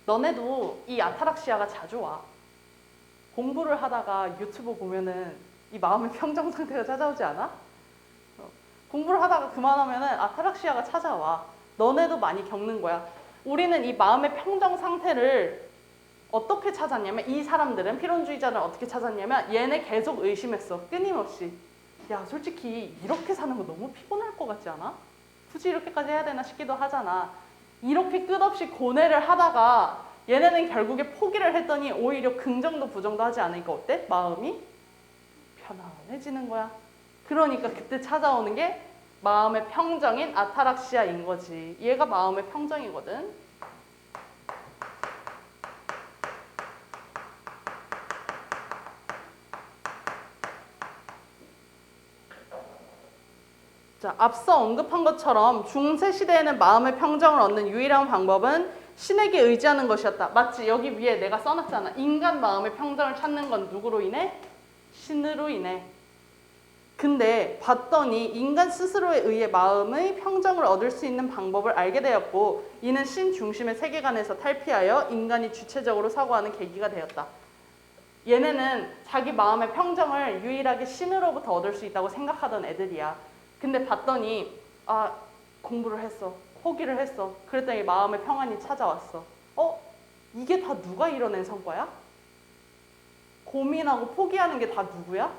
너네도 이 아타락시아가 자주 와. 공부를 하다가 유튜브 보면은 이 마음의 평정 상태가 찾아오지 않아? 공부를 하다가 그만하면은 아타락시아가 찾아와. 너네도 많이 겪는 거야. 우리는 이 마음의 평정 상태를 어떻게 찾았냐면 이 사람들은 필연주의자는 어떻게 찾았냐면 얘네 계속 의심했어. 끊임없이. 야 솔직히 이렇게 사는 거 너무 피곤할 것 같지 않아? 굳이 이렇게까지 해야 되나 싶기도 하잖아. 이렇게 끝없이 고뇌를 하다가 얘네는 결국에 포기를 했더니 오히려 긍정도 부정도 하지 않으니까 어때? 마음이 편안해지는 거야. 그러니까 그때 찾아오는 게 마음의 평정인 아타락시아인 거지. 얘가 마음의 평정이거든. 자, 앞서 언급한 것처럼 중세 시대에는 마음의 평정을 얻는 유일한 방법은 신에게 의지하는 것이었다. 맞지? 여기 위에 내가 써놨잖아. 인간 마음의 평정을 찾는 건 누구로 인해? 신으로 인해. 근데 봤더니 인간 스스로에 의해 마음의 평정을 얻을 수 있는 방법을 알게 되었고 이는 신 중심의 세계관에서 탈피하여 인간이 주체적으로 사고하는 계기가 되었다. 얘네는 자기 마음의 평정을 유일하게 신으로부터 얻을 수 있다고 생각하던 애들이야. 근데 봤더니 아 공부를 했어. 포기를 했어. 그랬더니 마음의 평안이 찾아왔어. 이게 다 누가 이뤄낸 성과야? 고민하고 포기하는 게 다 누구야?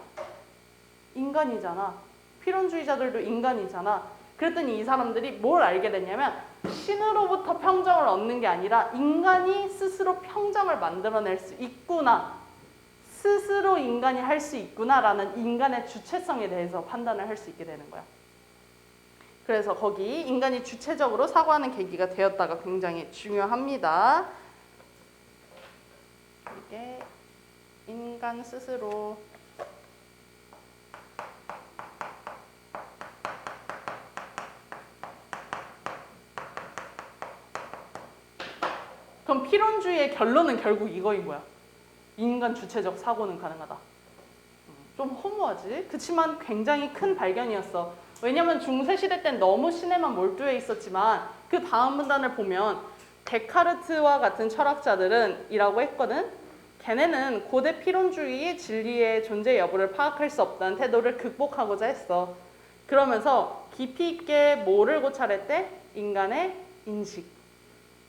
인간이잖아. 필연주의자들도 인간이잖아. 그랬더니 이 사람들이 뭘 알게 됐냐면 신으로부터 평정을 얻는 게 아니라 인간이 스스로 평정을 만들어낼 수 있구나. 스스로 인간이 할 수 있구나라는 인간의 주체성에 대해서 판단을 할 수 있게 되는 거야. 그래서 거기 인간이 주체적으로 사고하는 계기가 되었다가 굉장히 중요합니다. 이게 인간 스스로 그럼 필연주의의 결론은 결국 이거인 거야. 인간 주체적 사고는 가능하다. 좀 허무하지? 그치만 굉장히 큰 발견이었어. 왜냐면 중세시대 땐 너무 신에만 몰두해 있었지만 그 다음 문단을 보면 데카르트와 같은 철학자들은 이라고 했거든. 걔네는 고대 필연주의의 진리의 존재 여부를 파악할 수 없다는 태도를 극복하고자 했어. 그러면서 깊이 있게 뭐를 고찰했대? 인간의 인식.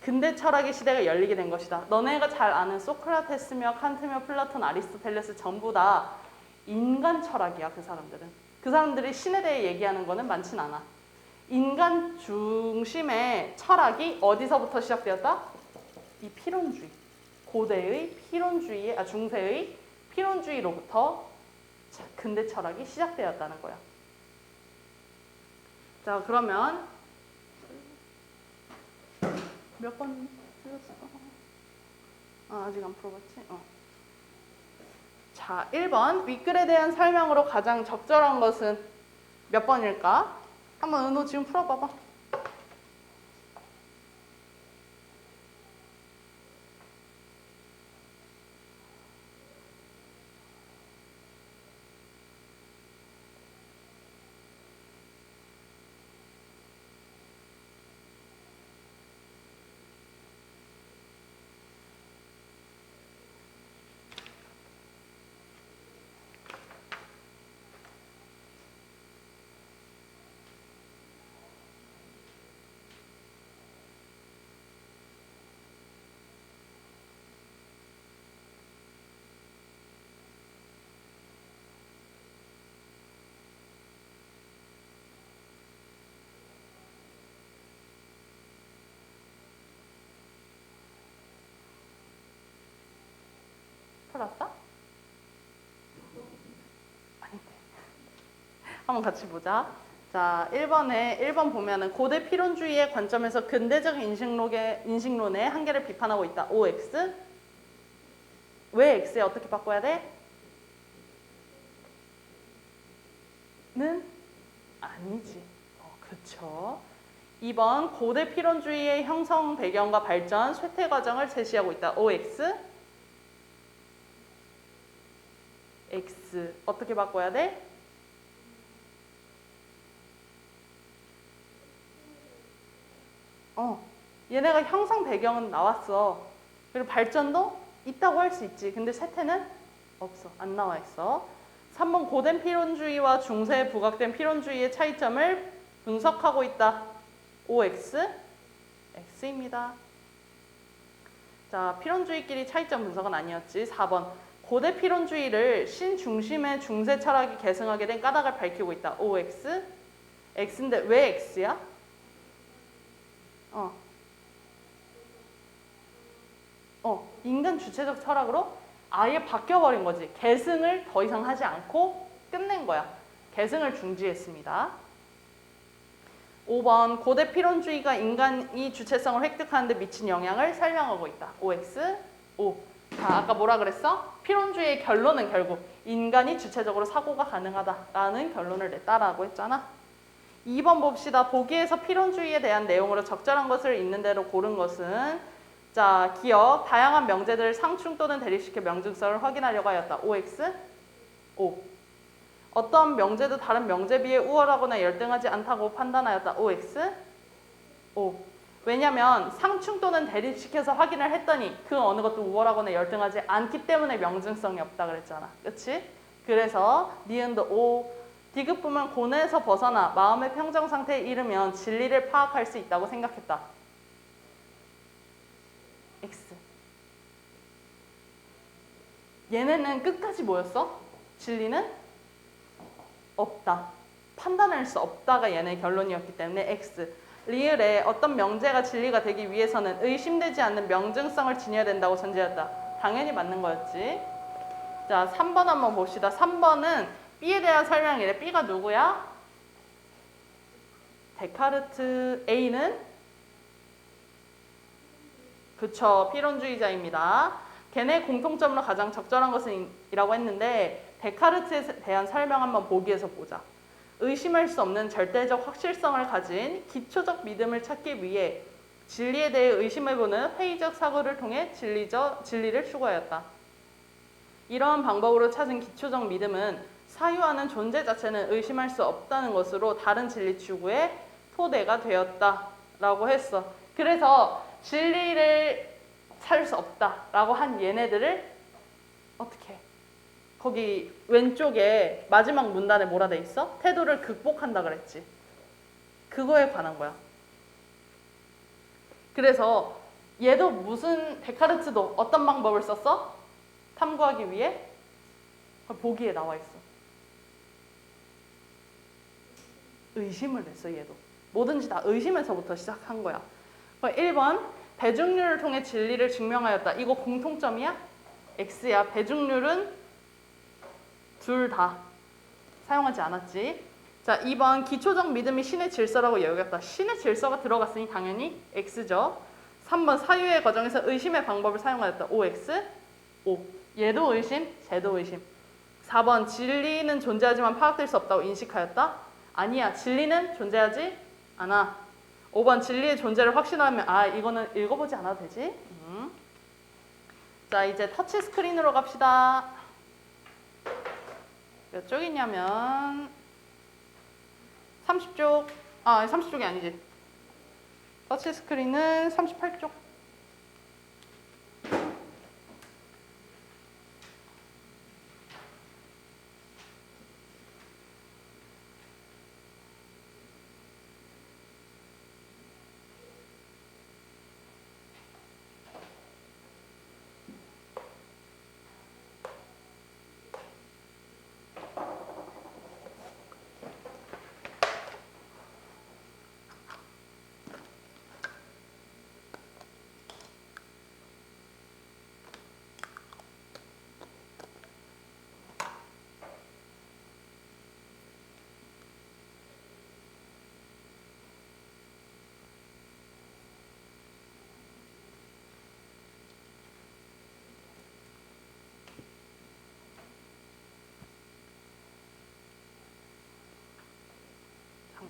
근대 철학의 시대가 열리게 된 것이다. 너네가 잘 아는 소크라테스며 칸트며 플라톤, 아리스토텔레스 전부 다 인간 철학이야. 그 사람들은. 그 사람들이 신에 대해 얘기하는 거는 많진 않아. 인간 중심의 철학이 어디서부터 시작되었다? 이 필연주의. 고대의 필연주의, 중세의 필연주의로부터 근대 철학이 시작되었다는 거야. 자, 그러면 몇 번 풀었어? 아직 안 풀어봤지? 자, 1번 윗글에 대한 설명으로 가장 적절한 것은 몇 번일까? 한번 은호 지금 풀어봐봐. 풀었어? 아닌데. 한번 같이 보자. 자, 1번 보면은 고대 필연주의의 관점에서 근대적 인식론의 한계를 비판하고 있다. OX. 왜 X에 어떻게 바꿔야 돼? 는 아니지. 그쵸. 2번 고대 필연주의의 형성 배경과 발전, 쇠퇴 과정을 제시하고 있다. OX. X 어떻게 바꿔야 돼? 얘네가 형성 배경은 나왔어. 그리고 발전도 있다고 할 수 있지. 근데 쇠퇴는 없어. 안 나와 있어. 3번 고된 필연주의와 중세에 부각된 필연주의의 차이점을 분석하고 있다. OX, X입니다. 자, 필연주의끼리 차이점 분석은 아니었지. 4번 고대 필연주의를 신중심의 중세 철학이 계승하게 된 까닭을 밝히고 있다. OX, X인데 왜 X야? 인간 주체적 철학으로 아예 바뀌어버린 거지. 계승을 더 이상 하지 않고 끝낸 거야. 계승을 중지했습니다. 5번 고대 필연주의가 인간이 주체성을 획득하는 데 미친 영향을 설명하고 있다. OX, O. 자, 아까 뭐라 그랬어? 필연주의의 결론은 결국 인간이 주체적으로 사고가 가능하다라는 결론을 냈다라고 했잖아. 2번 봅시다. 보기에서 필연주의에 대한 내용으로 적절한 것을 있는 대로 고른 것은 자, 기억, 다양한 명제들을 상충 또는 대립시켜 명중성을 확인하려고 하였다. OX, O. 어떤 명제도 다른 명제에 비해 우월하거나 열등하지 않다고 판단하였다. OX, O. 왜냐면 상충 또는 대립시켜서 확인을 했더니 그 어느 것도 우월하거나 열등하지 않기 때문에 명중성이 없다 그랬잖아. 그렇지? 그래서 니은도 O, 디귿품은 고뇌에서 벗어나 마음의 평정 상태에 이르면 진리를 파악할 수 있다고 생각했다. X. 얘네는 끝까지 뭐였어? 진리는 없다. 판단할 수 없다가 얘네 결론이었기 때문에 X. 리을에 어떤 명제가 진리가 되기 위해서는 의심되지 않는 명증성을 지녀야 된다고 전제했다. 당연히 맞는 거였지. 자, 3번 한번 봅시다. 3번은 B에 대한 설명이래. B가 누구야? 데카르트. A는? 그쵸, 필론주의자입니다. 걔네 공통점으로 가장 적절한 것은 이라고 했는데 데카르트에 대한 설명 한번 보기에서 보자. 의심할 수 없는 절대적 확실성을 가진 기초적 믿음을 찾기 위해 진리에 대해 의심해보는 회의적 사고를 통해 진리를 추구하였다. 이러한 방법으로 찾은 기초적 믿음은 사유하는 존재 자체는 의심할 수 없다는 것으로 다른 진리 추구의 토대가 되었다라고 했어. 그래서 진리를 찾을 수 없다라고 한 얘네들을 어떻게 해? 거기 왼쪽에 마지막 문단에 뭐라 돼 있어? 태도를 극복한다 그랬지. 그거에 관한 거야. 그래서 얘도 무슨 데카르트도 어떤 방법을 썼어? 탐구하기 위해? 보기에 나와 있어. 의심을 했어, 얘도. 뭐든지 다 의심에서부터 시작한 거야. 1번 배중률을 통해 진리를 증명하였다. 이거 공통점이야? X야. 배중률은 둘 다 사용하지 않았지. 자, 2번 기초적 믿음이 신의 질서라고 여겼다. 신의 질서가 들어갔으니 당연히 X죠. 3번 사유의 과정에서 의심의 방법을 사용하였다. OX, O. 얘도 의심, 쟤도 의심. 4번 진리는 존재하지만 파악될 수 없다고 인식하였다. 아니야, 진리는 존재하지 않아. 5번 진리의 존재를 확신하면 이거는 읽어보지 않아도 되지. 자, 이제 터치 스크린으로 갑시다. 몇 쪽이냐면 30쪽. 30쪽이 아니지. 터치 스크린은 38쪽.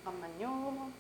잠깐만요.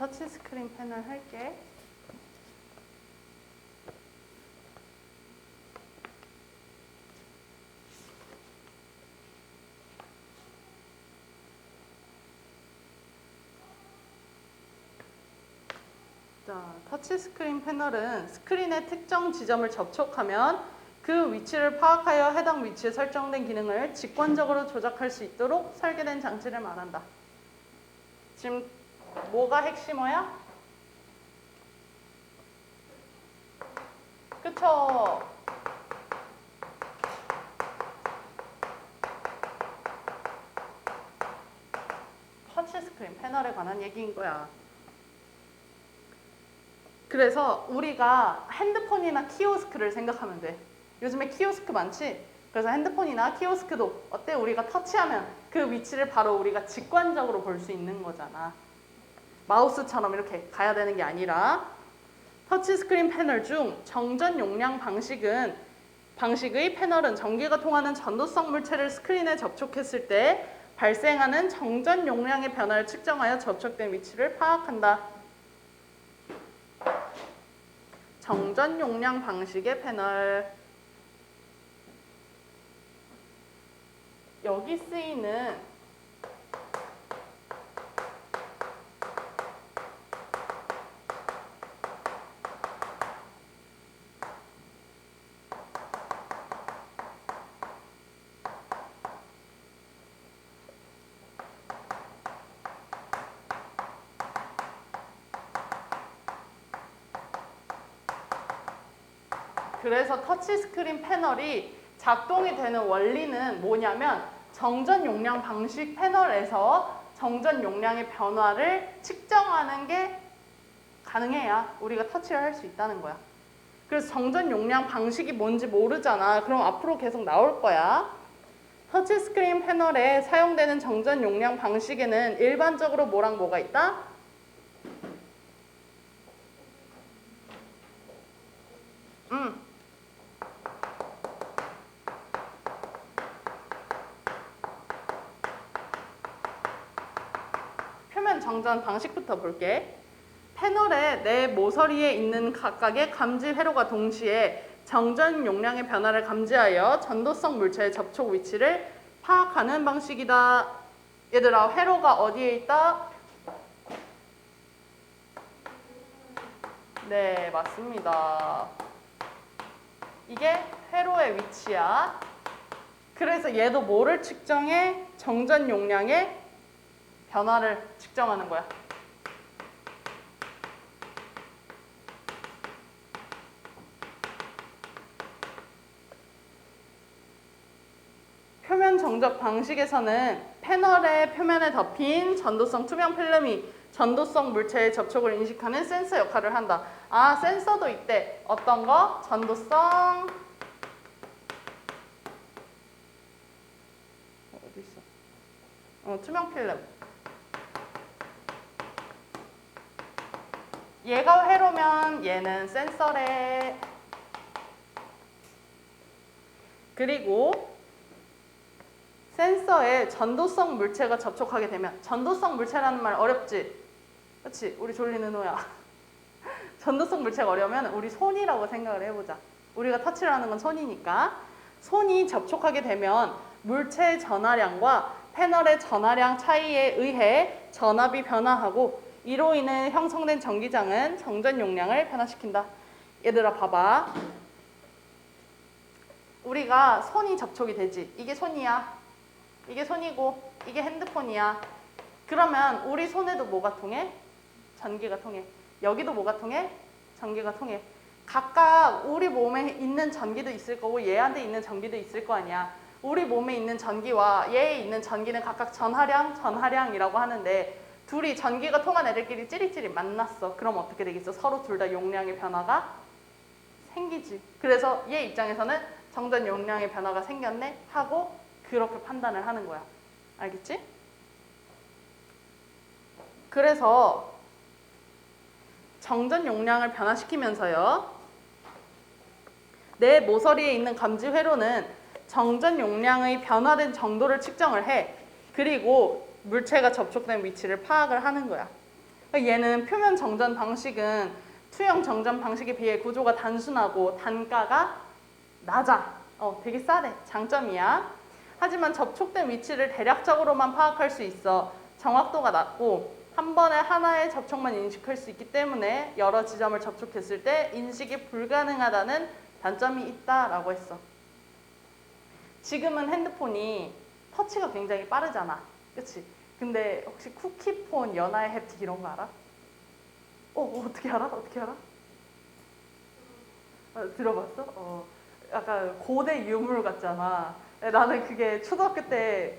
터치 스크린 패널 할게. 자, 터치 스크린 패널은 스크린의 특정 지점을 접촉하면 그 위치를 파악하여 해당 위치에 설정된 기능을 직관적으로 조작할 수 있도록 설계된 장치를 말한다. 지금 뭐가 핵심어야? 그쵸? 터치 스크린 패널에 관한 얘기인 거야. 그래서 우리가 핸드폰이나 키오스크를 생각하면 돼. 요즘에 키오스크 많지? 그래서 핸드폰이나 키오스크도 어때? 우리가 터치하면 그 위치를 바로 우리가 직관적으로 볼 수 있는 거잖아. 마우스처럼 이렇게 가야 되는 게 아니라. 터치 스크린 패널 중 정전 용량 방식의 패널은 전기가 통하는 전도성 물체를 스크린에 접촉했을 때 발생하는 정전 용량의 변화를 측정하여 접촉된 위치를 파악한다. 정전 용량 방식의 패널. 여기 쓰이는 그래서 터치 스크린 패널이 작동이 되는 원리는 뭐냐면 정전 용량 방식 패널에서 정전 용량의 변화를 측정하는 게 가능해야 우리가 터치를 할 수 있다는 거야. 그래서 정전 용량 방식이 뭔지 모르잖아. 그럼 앞으로 계속 나올 거야. 터치 스크린 패널에 사용되는 정전 용량 방식에는 일반적으로 뭐랑 뭐가 있다? 표면 정전 방식부터 볼게. 패널에 내 모서리에 있는 각각의 감지 회로가 동시에 정전 용량의 변화를 감지하여 전도성 물체의 접촉 위치를 파악하는 방식이다. 얘들아, 회로가 어디에 있다? 네, 맞습니다. 이게 회로의 위치야. 그래서 얘도 뭐를 측정해? 정전 용량의 변화를 측정하는 거야. 표면 정적 방식에서는 패널의 표면에 덮인 전도성 투명 필름이 전도성 물체의 접촉을 인식하는 센서 역할을 한다. 아, 센서도 있대. 어떤 거? 전도성 어디 있어? 투명 필름. 얘가 회로면 얘는 센서래. 그리고 센서에 전도성 물체가 접촉하게 되면, 전도성 물체라는 말 어렵지? 그렇지? 우리 졸리는 호야. 전도성 물체가 어려우면 우리 손이라고 생각을 해보자. 우리가 터치를 하는 건 손이니까. 손이 접촉하게 되면 물체의 전하량과 패널의 전하량 차이에 의해 전압이 변화하고 이로 인해 형성된 전기장은 정전 용량을 변화시킨다. 얘들아 봐봐. 우리가 손이 접촉이 되지. 이게 손이야. 이게 손이고 이게 핸드폰이야. 그러면 우리 손에도 뭐가 통해? 전기가 통해. 여기도 뭐가 통해? 전기가 통해. 각각 우리 몸에 있는 전기도 있을 거고 얘한테 있는 전기도 있을 거 아니야. 우리 몸에 있는 전기와 얘에 있는 전기는 각각 전하량이라고 하는데 둘이 전기가 통한 애들끼리 찌릿찌릿 만났어. 그럼 어떻게 되겠어? 서로 둘 다 용량의 변화가 생기지. 그래서 얘 입장에서는 정전 용량의 변화가 생겼네 하고 그렇게 판단을 하는 거야. 알겠지? 그래서 정전 용량을 변화시키면서요. 내 모서리에 있는 감지 회로는 정전 용량의 변화된 정도를 측정을 해. 그리고 물체가 접촉된 위치를 파악을 하는 거야. 그러니까 얘는 표면 정전 방식은 투영 정전 방식에 비해 구조가 단순하고 단가가 낮아. 되게 싸대. 장점이야. 하지만 접촉된 위치를 대략적으로만 파악할 수 있어. 정확도가 낮고 한 번에 하나의 접촉만 인식할 수 있기 때문에 여러 지점을 접촉했을 때 인식이 불가능하다는 단점이 있다라고 했어. 지금은 핸드폰이 터치가 굉장히 빠르잖아. 그치? 근데 혹시 쿠키폰, 연하의 햅틱 이런 거 알아? 어떻게 알아? 어떻게 알아? 들어봤어? 약간 고대 유물 같잖아. 나는 그게 초등학교 때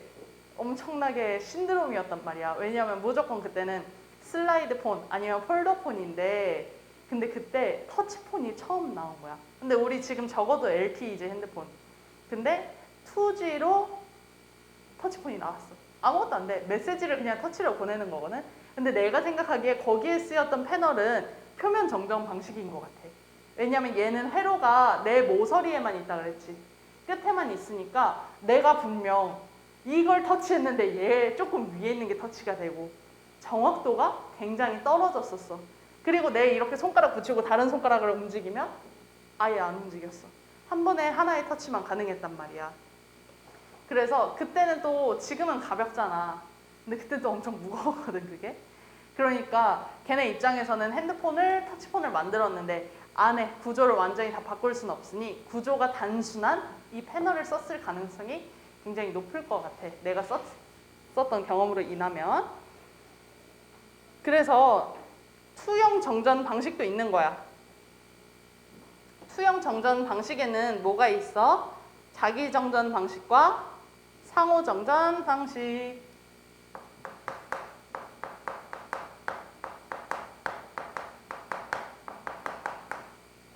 엄청나게 신드롬이었단 말이야. 왜냐면 무조건 그때는 슬라이드 폰 아니면 폴더폰인데 근데 그때 터치폰이 처음 나온 거야. 근데 우리 지금 적어도 LTE지 핸드폰. 근데 2G로 터치폰이 나왔어. 아무것도 안 돼. 메시지를 그냥 터치로 보내는 거거든. 근데 내가 생각하기에 거기에 쓰였던 패널은 표면 정전 방식인 것 같아. 왜냐면 얘는 회로가 내 모서리에만 있다 그랬지. 끝에만 있으니까 내가 분명 이걸 터치했는데 얘 조금 위에 있는 게 터치가 되고 정확도가 굉장히 떨어졌었어. 그리고 내 이렇게 손가락 붙이고 다른 손가락을 움직이면 아예 안 움직였어. 한 번에 하나의 터치만 가능했단 말이야. 그래서 그때는 또 지금은 가볍잖아. 근데 그때도 엄청 무거웠거든 그게. 그러니까 걔네 입장에서는 핸드폰을 터치폰을 만들었는데 안에 구조를 완전히 다 바꿀 수는 없으니 구조가 단순한 이 패널을 썼을 가능성이 굉장히 높을 것 같아. 내가 썼던 경험으로 인하면. 그래서 투영 정전 방식도 있는 거야. 투영 정전 방식에는 뭐가 있어? 자기 정전 방식과 상호 정전 방식.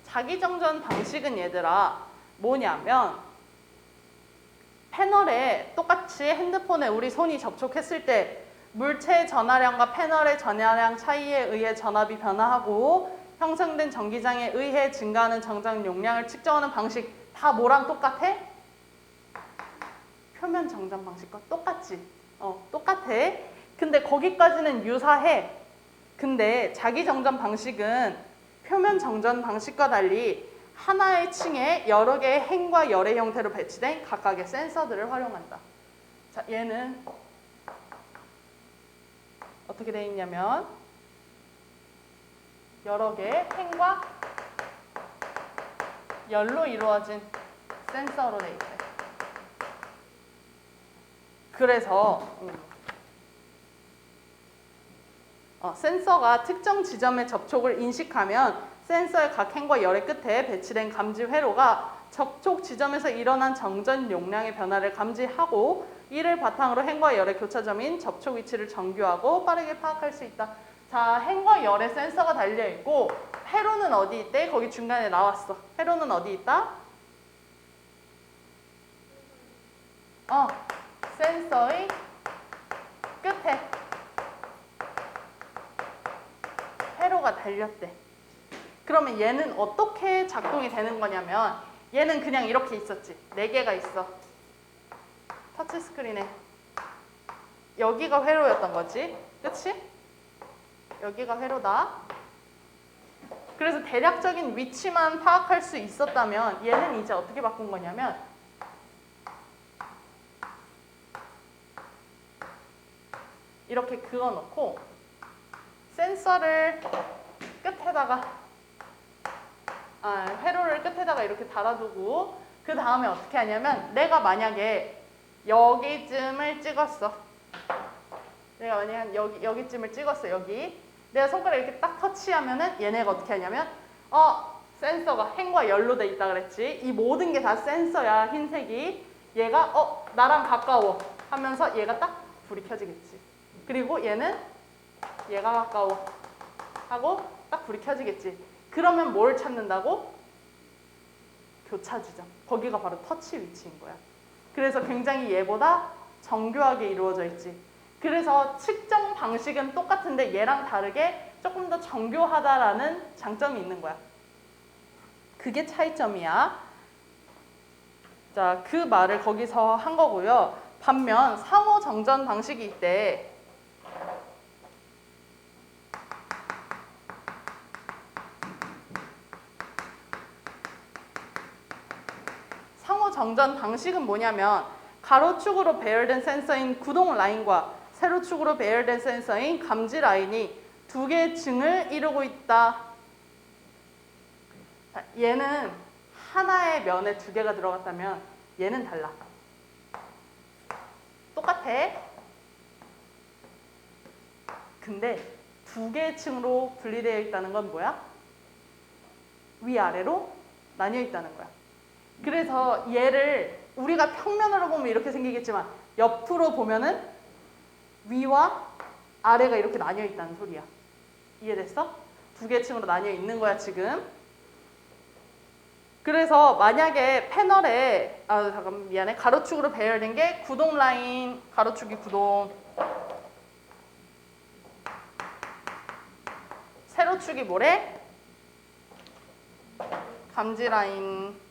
자기 정전 방식은 얘들아 뭐냐면 패널에 똑같이 핸드폰에 우리 손이 접촉했을 때 물체의 전하량과 패널의 전하량 차이에 의해 전압이 변화하고 형성된 전기장에 의해 증가하는 정전 용량을 측정하는 방식 다 뭐랑 똑같아? 표면 정전 방식과 똑같지. 똑같아. 근데 거기까지는 유사해. 근데 자기 정전 방식은 표면 정전 방식과 달리 하나의 층에 여러 개의 행과 열의 형태로 배치된 각각의 센서들을 활용한다. 자, 얘는 어떻게 되어 있냐면 여러 개의 행과 열로 이루어진 센서로 되어 있대. 그래서 센서가 특정 지점의 접촉을 인식하면 센서의 각 행과 열의 끝에 배치된 감지 회로가 접촉 지점에서 일어난 정전 용량의 변화를 감지하고 이를 바탕으로 행과 열의 교차점인 접촉 위치를 정교하고 빠르게 파악할 수 있다. 자, 행과 열의 센서가 달려있고 회로는 어디 있대? 거기 중간에 나왔어. 회로는 어디 있다? 센서의 끝에 회로가 달렸대. 그러면 얘는 어떻게 작동이 되는 거냐면 얘는 그냥 이렇게 있었지. 4개가 있어. 터치스크린에 여기가 회로였던 거지. 그치? 여기가 회로다. 그래서 대략적인 위치만 파악할 수 있었다면 얘는 이제 어떻게 바꾼 거냐면 이렇게 그어놓고 센서를 끝에다가 회로를 끝에다가 이렇게 달아두고 그 다음에 어떻게 하냐면 내가 만약에 여기쯤을 찍었어. 내가 만약에 여기쯤을 찍었어. 여기. 내가 손가락 이렇게 딱 터치하면은 얘네가 어떻게 하냐면 센서가 행과 열로 돼 있다 그랬지. 이 모든 게 다 센서야. 흰색이. 얘가 나랑 가까워 하면서 얘가 딱 불이 켜지겠지. 그리고 얘는 얘가 가까워 하고 딱 불이 켜지겠지. 그러면 뭘 찾는다고? 교차 지점. 거기가 바로 터치 위치인 거야. 그래서 굉장히 얘보다 정교하게 이루어져 있지. 그래서 측정 방식은 똑같은데 얘랑 다르게 조금 더 정교하다라는 장점이 있는 거야. 그게 차이점이야. 자, 그 말을 거기서 한 거고요. 반면 상호 정전 방식이 있대. 정전 방식은 뭐냐면 가로축으로 배열된 센서인 구동 라인과 세로축으로 배열된 센서인 감지 라인이 두 개의 층을 이루고 있다. 자, 얘는 하나의 면에 두 개가 들어갔다면 얘는 달라. 똑같아. 근데 두 개의 층으로 분리되어 있다는 건 뭐야? 위아래로 나뉘어 있다는 거야. 그래서 얘를 우리가 평면으로 보면 이렇게 생기겠지만 옆으로 보면은 위와 아래가 이렇게 나뉘어 있다는 소리야. 이해됐어? 두 개의 층으로 나뉘어 있는 거야 지금. 그래서 만약에 패널에 잠깐 미안해. 가로축으로 배열된 게 구동 라인, 가로축이 구동, 세로축이 뭐래? 감지 라인.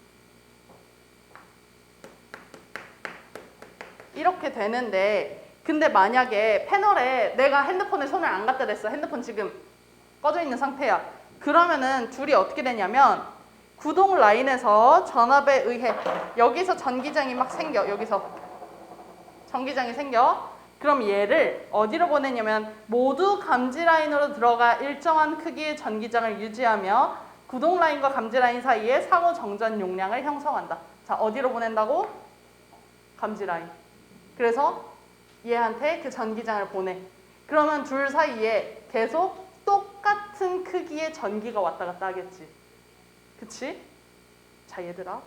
이렇게 되는데 근데 만약에 패널에 내가 핸드폰에 손을 안 갖다 댔어. 핸드폰 지금 꺼져 있는 상태야. 그러면은 둘이 어떻게 되냐면 구동 라인에서 전압에 의해 여기서 전기장이 막 생겨. 여기서 전기장이 생겨. 그럼 얘를 어디로 보내냐면 모두 감지 라인으로 들어가 일정한 크기의 전기장을 유지하며 구동 라인과 감지 라인 사이에 상호 정전 용량을 형성한다. 자, 어디로 보낸다고? 감지 라인. 그래서 얘한테 그 전기장을 보내. 그러면 둘 사이에 계속 똑같은 크기의 전기가 왔다 갔다 하겠지. 그치? 자, 얘들아.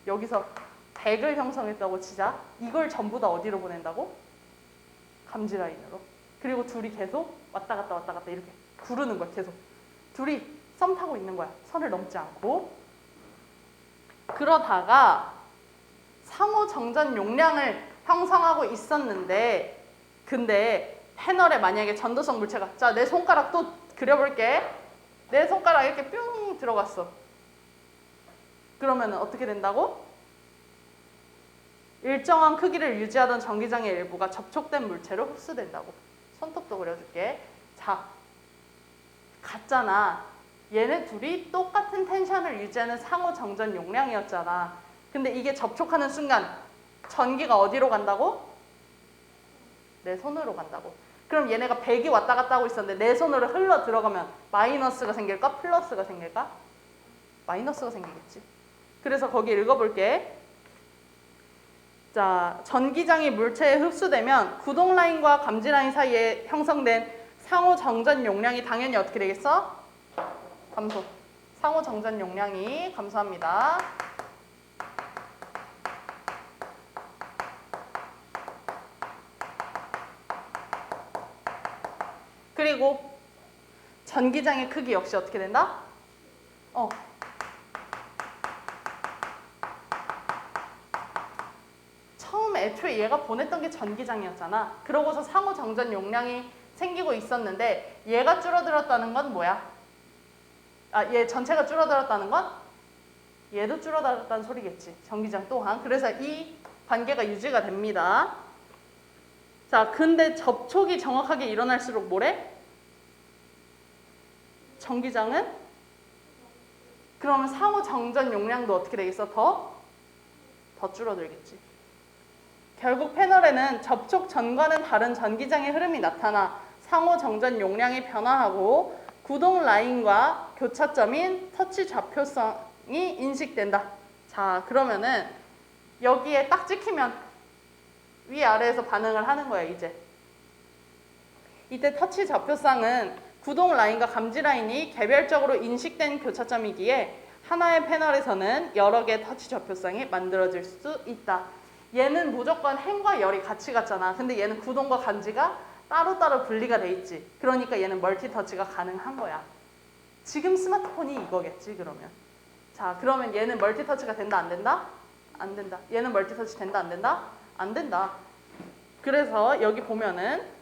여기서 100을 형성했다고 치자. 이걸 전부 다 어디로 보낸다고? 감지 라인으로. 그리고 둘이 계속 왔다 갔다 이렇게 구르는 거야. 계속. 둘이 썸 타고 있는 거야. 선을 넘지 않고. 그러다가 상호 정전 용량을 형성하고 있었는데 근데 패널에 만약에 전도성 물체가 자, 내 손가락 또 그려볼게. 내 손가락 이렇게 뿅 들어갔어. 그러면 어떻게 된다고? 일정한 크기를 유지하던 전기장의 일부가 접촉된 물체로 흡수된다고. 손톱도 그려줄게. 자, 같잖아. 얘네 둘이 똑같은 텐션을 유지하는 상호 정전 용량이었잖아. 근데 이게 접촉하는 순간 전기가 어디로 간다고? 내 손으로 간다고. 그럼 얘네가 100이 왔다 갔다 하고 있었는데 내 손으로 흘러 들어가면 마이너스가 생길까? 플러스가 생길까? 마이너스가 생기겠지. 그래서 거기 읽어볼게. 자, 전기장이 물체에 흡수되면 구동 라인과 감지 라인 사이에 형성된 상호 정전 용량이 당연히 어떻게 되겠어? 감소. 상호 정전 용량이 감소합니다. 그리고 전기장의 크기 역시 어떻게 된다? 처음에 애초에 얘가 보냈던 게 전기장이었잖아. 그러고서 상호 정전 용량이 생기고 있었는데 얘가 줄어들었다는 건 뭐야? 얘 전체가 줄어들었다는 건 얘도 줄어들었다는 소리겠지. 전기장 또한. 그래서 이 관계가 유지가 됩니다. 자, 근데 접촉이 정확하게 일어날수록 뭐래? 전기장은? 그러면 상호 정전 용량도 어떻게 되겠어? 더 줄어들겠지. 결국 패널에는 접촉 전과는 다른 전기장의 흐름이 나타나 상호 정전 용량이 변화하고 구동 라인과 교차점인 터치 좌표성이 인식된다. 자, 그러면은 여기에 딱 찍히면 위아래에서 반응을 하는 거야, 이제. 이때 터치 좌표쌍은 구동 라인과 감지 라인이 개별적으로 인식된 교차점이기에 하나의 패널에서는 여러 개의 터치 좌표쌍이 만들어질 수 있다. 얘는 무조건 행과 열이 같이 갔잖아. 근데 얘는 구동과 감지가 따로따로 분리가 돼 있지. 그러니까 얘는 멀티터치가 가능한 거야. 지금 스마트폰이 이거겠지, 그러면. 자, 그러면 얘는 멀티터치가 된다, 안 된다? 안 된다. 얘는 멀티터치 된다, 안 된다? 안 된다. 그래서 여기 보면은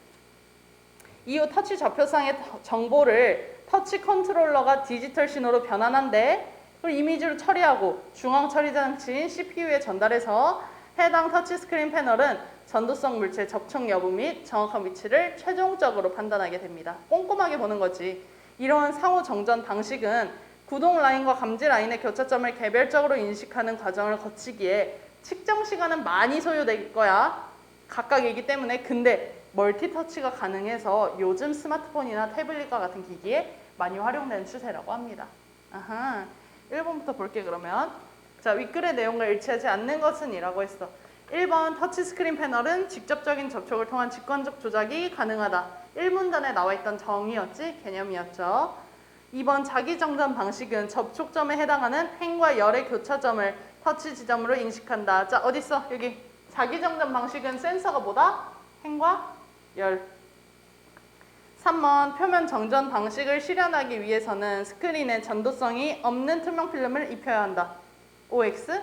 이후 터치 좌표상의 정보를 터치 컨트롤러가 디지털 신호로 변환한데 그걸 이미지로 처리하고 중앙 처리 장치인 CPU에 전달해서 해당 터치 스크린 패널은 전도성 물체 접촉 여부 및 정확한 위치를 최종적으로 판단하게 됩니다. 꼼꼼하게 보는 거지. 이러한 상호 정전 방식은 구동 라인과 감지 라인의 교차점을 개별적으로 인식하는 과정을 거치기에 측정 시간은 많이 소요될 거야. 각각이기 때문에. 근데 멀티터치가 가능해서 요즘 스마트폰이나 태블릿과 같은 기기에 많이 활용되는 추세라고 합니다. 아하. 1번부터 볼게 그러면. 자, 윗글의 내용과 일치하지 않는 것은 이라고 했어. 1번 터치스크린 패널은 직접적인 접촉을 통한 직관적 조작이 가능하다. 1문단에 나와 있던 정의였지? 개념이었죠. 2번 자기정전 방식은 접촉점에 해당하는 행과 열의 교차점을 터치 지점으로 인식한다. 자, 어딨어? 여기. 자기정전 방식은 센서가 뭐다? 행과 열. 3번 표면 정전 방식을 실현하기 위해서는 스크린에 전도성이 없는 투명 필름을 입혀야 한다. OX?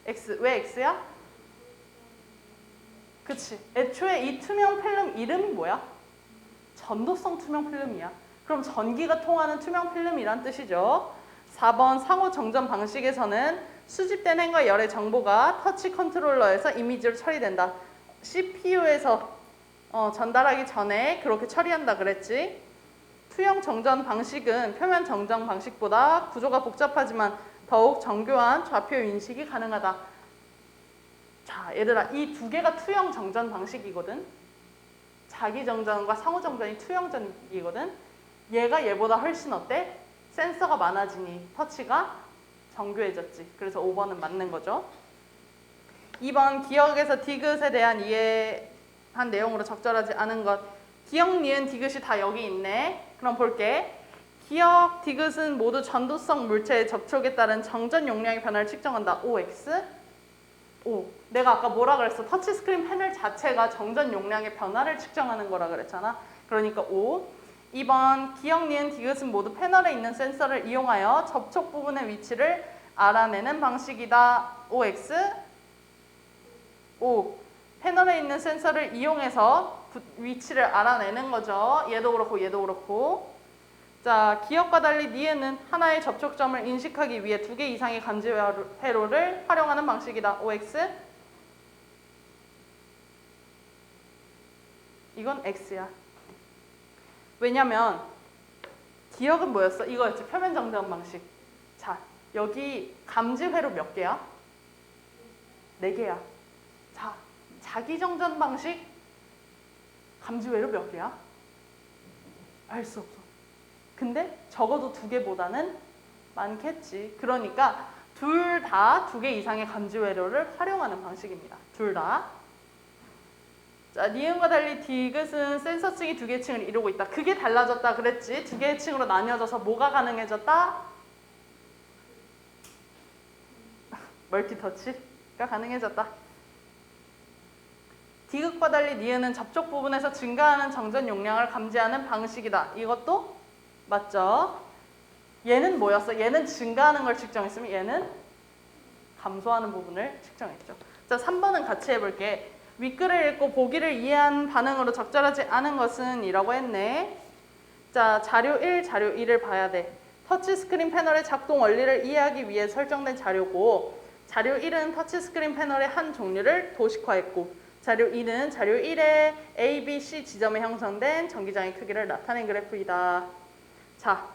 X. 왜 X야? 그치. 애초에 이 투명 필름 이름이 뭐야? 전도성 투명 필름이야. 그럼 전기가 통하는 투명 필름이란 뜻이죠. 4번 상호 정전 방식에서는 수집된 행과 열의 정보가 터치 컨트롤러에서 이미지로 처리된다. CPU에서 전달하기 전에 그렇게 처리한다 그랬지. 투영 정전 방식은 표면 정전 방식보다 구조가 복잡하지만 더욱 정교한 좌표 인식이 가능하다. 자, 얘들아, 이 두 개가 투영 정전 방식이거든. 자기 정전과 상호 정전이 투영 전기거든. 얘가 얘보다 훨씬 어때? 센서가 많아지니 터치가 정교해졌지. 그래서 5번은 맞는 거죠. 2번 기억에서 디귿에 대한 이해한 내용으로 적절하지 않은 것. 기억, 니은, 디귿이 다 여기 있네. 그럼 볼게. 기억, 디귿은 모두 전도성 물체의 접촉에 따른 정전 용량의 변화를 측정한다. OX? O. 내가 아까 뭐라 그랬어? 터치스크린 패널 자체가 정전 용량의 변화를 측정하는 거라 그랬잖아. 그러니까 O. 2번 기억, 니은, 디귿은 모두 패널에 있는 센서를 이용하여 접촉 부분의 위치를 알아내는 방식이다. OX? O. 패널에 있는 센서를 이용해서 위치를 알아내는 거죠. 얘도 그렇고 얘도 그렇고. 자, 기억과 달리 니은은 하나의 접촉점을 인식하기 위해 2개 이상의 감지 회로를 활용하는 방식이다. OX? 이건 X야. 왜냐면 기억은 뭐였어? 이거였지. 표면 정전 방식. 자, 여기 감지 회로 몇 개야? 4개야. 자, 자기 정전 방식 감지 회로 몇 개야? 알 수 없어. 근데 적어도 2개보다는 많겠지. 그러니까 둘 다 2개 이상의 감지 회로를 활용하는 방식입니다. 둘 다. 자, 니은과 달리 디귿은 센서층이 2개의 층을 이루고 있다. 그게 달라졌다 그랬지. 2개의 층으로 나뉘어져서 뭐가 가능해졌다? 멀티터치가 가능해졌다. 디귿과 달리 니은은 접촉 부분에서 증가하는 정전 용량을 감지하는 방식이다. 이것도 맞죠? 얘는 뭐였어? 얘는 증가하는 걸 측정했으면 얘는 감소하는 부분을 측정했죠. 자, 3번은 같이 해볼게. 윗글을 읽고 보기를 이해한 반응으로 적절하지 않은 것은 이라고 했네. 자, 자료 1, 자료 2를 봐야 돼. 터치스크린 패널의 작동 원리를 이해하기 위해 설정된 자료고, 자료 1은 터치스크린 패널의 한 종류를 도식화했고, 자료 2는 자료 1에 A, B, C 지점에 형성된 전기장의 크기를 나타낸 그래프이다. 자,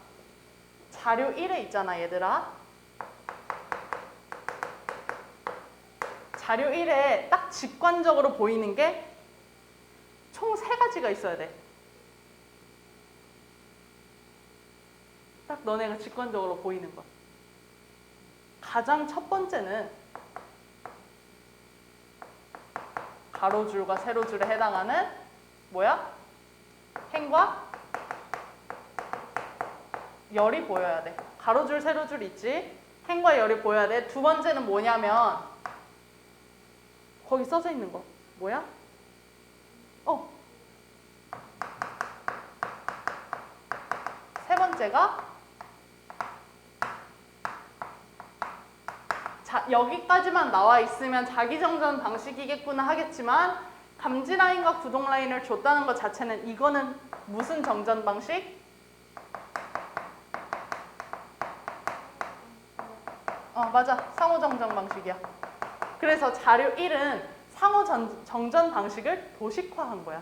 자료 1에 있잖아, 얘들아. 자료 1에 딱 직관적으로 보이는 게 총 3가지가 있어야 돼. 딱 너네가 직관적으로 보이는 것. 가장 첫 번째는 가로줄과 세로줄에 해당하는 뭐야? 행과 열이 보여야 돼. 가로줄, 세로줄 있지? 행과 열이 보여야 돼. 두 번째는 뭐냐면 거기 써져 있는 거. 뭐야? 세 번째가 자, 여기까지만 나와 있으면 자기정전 방식이겠구나 하겠지만 감지 라인과 구동 라인을 줬다는 것 자체는 이거는 무슨 정전 방식? 맞아. 상호 정전 방식이야. 그래서 자료 1은 상호 정전 방식을 도식화한 거야.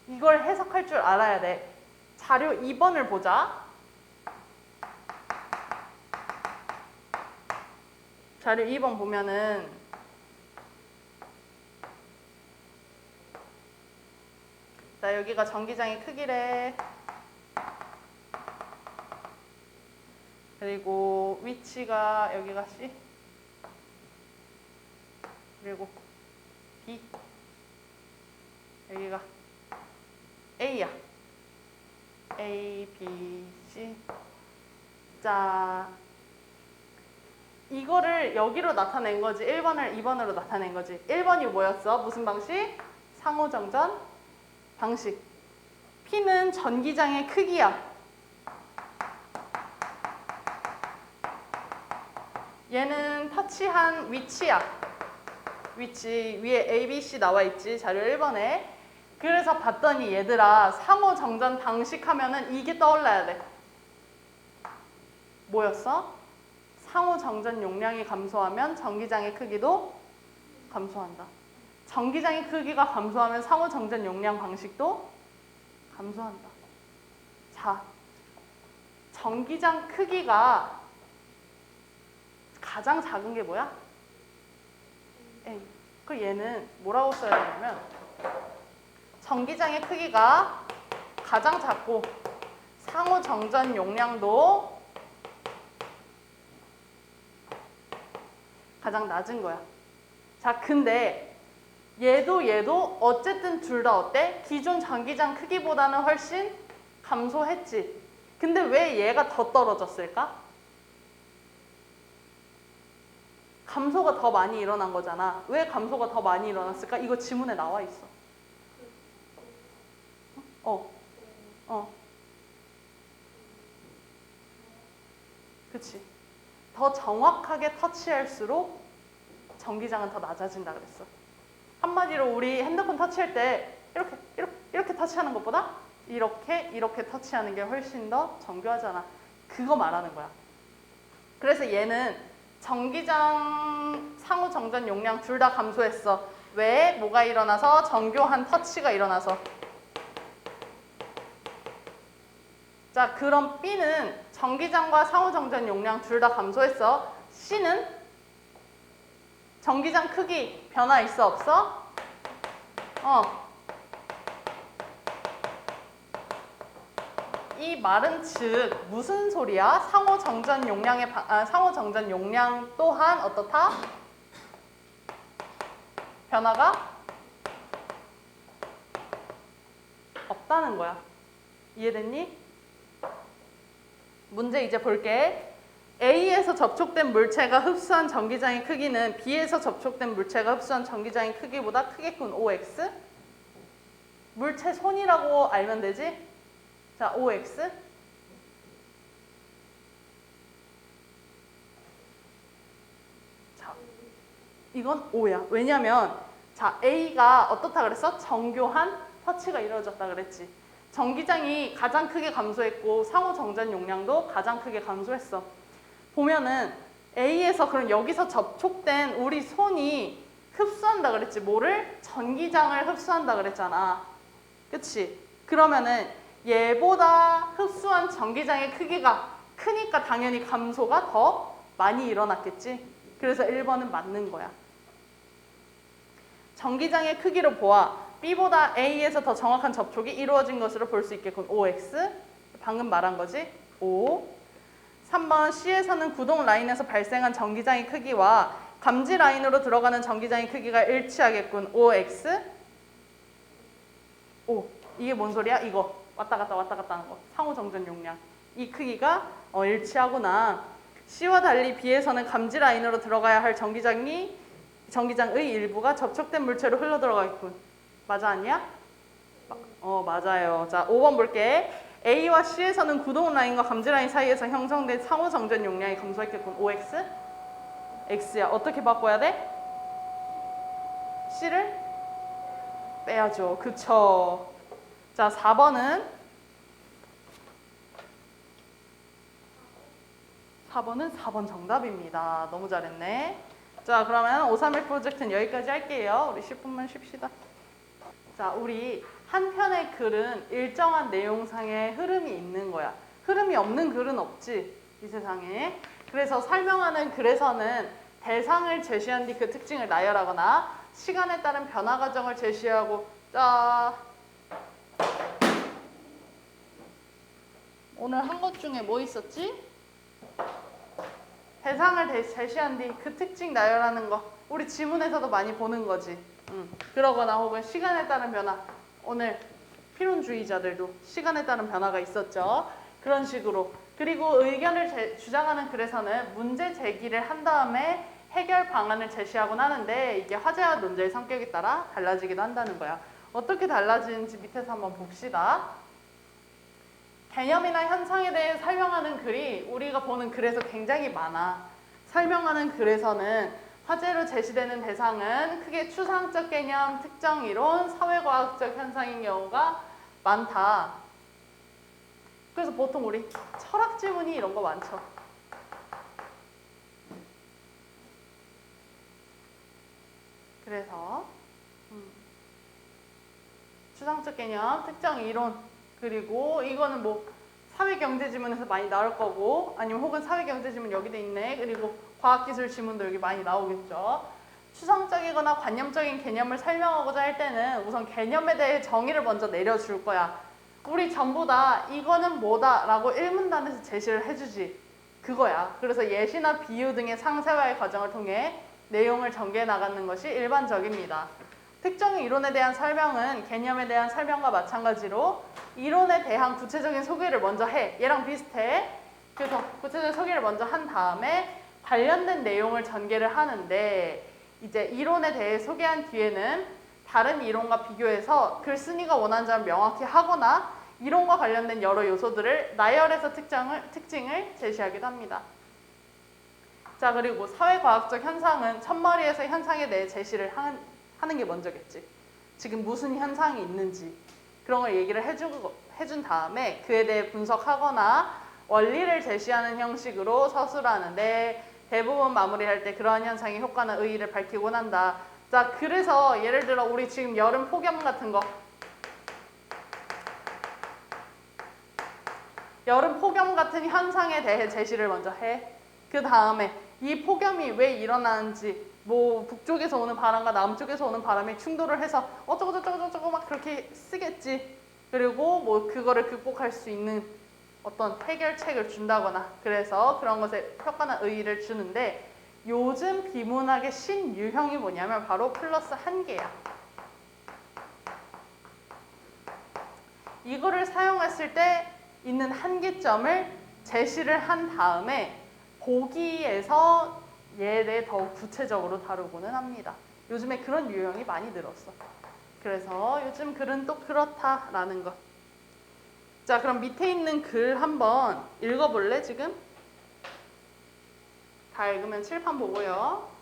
이걸 해석할 줄 알아야 돼. 자료 2번을 보자. 자료 2번 보면은 자, 여기가 전기장의 크기래. 그리고 위치가 여기가 C. 그리고 B. 여기가 A야. A, B, C. 자, 이거를 여기로 나타낸 거지. 1번을 2번으로 나타낸 거지. 1번이 뭐였어? 무슨 방식? 상호정전 방식. P는 전기장의 크기야. 얘는 터치한 위치야. 위치 위에 A, B, C 나와 있지. 자료 1번에. 그래서 봤더니 얘들아, 상호정전 방식 하면은 이게 떠올라야 돼. 뭐였어? 상호정전 용량이 감소하면 전기장의 크기도 감소한다. 전기장의 크기가 감소하면 상호정전 용량 방식도 감소한다. 자, 전기장 크기가 가장 작은 게 뭐야? A. 그 얘는 뭐라고 써야 되냐면 전기장의 크기가 가장 작고 상호정전 용량도 가장 낮은 거야. 자, 근데 얘도 어쨌든 둘 다 어때? 기존 전기장 크기보다는 훨씬 감소했지. 근데 왜 얘가 더 떨어졌을까? 감소가 더 많이 일어난 거잖아. 왜 감소가 더 많이 일어났을까? 이거 지문에 나와 있어. 그치. 더 정확하게 터치할수록 전기장은 더 낮아진다 그랬어. 한마디로 우리 핸드폰 터치할 때 이렇게 터치하는 것보다 이렇게 터치하는 게 훨씬 더 정교하잖아. 그거 말하는 거야. 그래서 얘는 전기장 상호정전 용량 둘 다 감소했어. 왜? 뭐가 일어나서? 정교한 터치가 일어나서. 자, 그럼 B는 전기장과 상호정전 용량 둘 다 감소했어. C는 전기장 크기 변화 있어 없어? 이 말은 즉 무슨 소리야? 상호정전 용량 또한 어떻다? 변화가 없다는 거야. 이해됐니? 문제 이제 볼게. A에서 접촉된 물체가 흡수한 전기장의 크기는 B에서 접촉된 물체가 흡수한 전기장의 크기보다 크겠군. OX. 물체 손이라고 알면 되지? 자, OX. 자, 이건 O야. 왜냐면 자, A가 어떻다 그랬어? 정교한 터치가 이루어졌다 그랬지. 전기장이 가장 크게 감소했고 상호정전 용량도 가장 크게 감소했어. 보면은 A에서 그럼 여기서 접촉된 우리 손이 흡수한다 그랬지. 뭐를? 전기장을 흡수한다 그랬잖아. 그치? 그러면은 얘보다 흡수한 전기장의 크기가 크니까 당연히 감소가 더 많이 일어났겠지. 그래서 1번은 맞는 거야. 전기장의 크기로 보아 B보다 A에서 더 정확한 접촉이 이루어진 것으로 볼 수 있겠군. OX. 방금 말한 거지. O. 3번 C에서는 구동 라인에서 발생한 전기장의 크기와 감지 라인으로 들어가는 전기장의 크기가 일치하겠군. OX. O. 이게 뭔 소리야? 이거. 왔다 갔다 하는 거. 상호정전 용량. 이 크기가 일치하구나. C와 달리 B에서는 감지 라인으로 들어가야 할 전기장의 일부가 접촉된 물체로 흘러들어가겠군. 맞아 아니야? 맞아요. 자, 5번 볼게. A와 C에서는 구동 라인과 감지 라인 사이에서 형성된 상호정전 용량이 감소했겠군. OX? X야. 어떻게 바꿔야 돼? C를 빼야죠. 그쵸. 자, 4번은 4번 정답입니다. 너무 잘했네. 자, 그러면 531 프로젝트는 여기까지 할게요. 우리 10분만 쉽시다. 자, 우리 한 편의 글은 일정한 내용상의 흐름이 있는 거야. 흐름이 없는 글은 없지, 이 세상에. 그래서 설명하는 글에서는 대상을 제시한 뒤 그 특징을 나열하거나 시간에 따른 변화 과정을 제시하고 오늘 한 것 중에 뭐 있었지? 대상을 제시한 뒤 그 특징 나열하는 거. 우리 지문에서도 많이 보는 거지. 그러거나 혹은 시간에 따른 변화. 오늘 필론주의자들도 시간에 따른 변화가 있었죠. 그런 식으로. 그리고 의견을 주장하는 글에서는 문제 제기를 한 다음에 해결 방안을 제시하곤 하는데 이게 화제와 논제의 성격에 따라 달라지기도 한다는 거야. 어떻게 달라지는지 밑에서 한번 봅시다. 개념이나 현상에 대해 설명하는 글이 우리가 보는 글에서 굉장히 많아. 설명하는 글에서는 화제로 제시되는 대상은 크게 추상적 개념, 특정 이론, 사회과학적 현상인 경우가 많다. 그래서 보통 우리 철학 지문이 이런 거 많죠. 그래서 추상적 개념, 특정 이론, 그리고 이거는 뭐 사회경제 지문에서 많이 나올 거고, 아니면 혹은 사회경제 지문 여기 돼 있네. 그리고 과학기술 지문도 여기 많이 나오겠죠. 추상적이거나 관념적인 개념을 설명하고자 할 때는 우선 개념에 대해 정의를 먼저 내려줄 거야. 우리 전부 다 이거는 뭐다 라고 1문단에서 제시를 해주지. 그거야. 그래서 예시나 비유 등의 상세화의 과정을 통해 내용을 전개해 나가는 것이 일반적입니다. 특정 이론에 대한 설명은 개념에 대한 설명과 마찬가지로 이론에 대한 구체적인 소개를 먼저 해. 얘랑 비슷해. 그래서 구체적인 소개를 먼저 한 다음에 관련된 내용을 전개를 하는데, 이제 이론에 대해 소개한 뒤에는 다른 이론과 비교해서 글쓴이가 원하는 점을 명확히 하거나 이론과 관련된 여러 요소들을 나열해서 특징을 제시하기도 합니다. 자, 그리고 사회과학적 현상은 첫머리에서 현상에 대해 제시를 하는 게 먼저겠지. 지금 무슨 현상이 있는지 그런 걸 얘기를 해준 다음에 그에 대해 분석하거나 원리를 제시하는 형식으로 서술을 하는데, 대부분 마무리할 때 그러한 현상의 효과나 의의를 밝히곤 한다. 자, 그래서 예를 들어 우리 지금 여름 폭염 같은 거, 여름 폭염 같은 현상에 대해 제시를 먼저 해. 그 다음에 이 폭염이 왜 일어나는지, 뭐 북쪽에서 오는 바람과 남쪽에서 오는 바람이 충돌을 해서 어쩌고저쩌고 막 그렇게 쓰겠지. 그리고 뭐 그거를 극복할 수 있는 어떤 해결책을 준다거나, 그래서 그런 것에 효과나 의의를 주는데, 요즘 비문학의 신유형이 뭐냐면 바로 플러스 한 개야. 이거를 사용했을 때 있는 한계점을 제시를 한 다음에 보기에서 얘에 대해 더욱 구체적으로 다루고는 합니다. 요즘에 그런 유형이 많이 늘었어. 그래서 요즘 글은 또 그렇다라는 것. 자, 그럼 밑에 있는 글 한번 읽어볼래, 지금? 다 읽으면 칠판 보고요.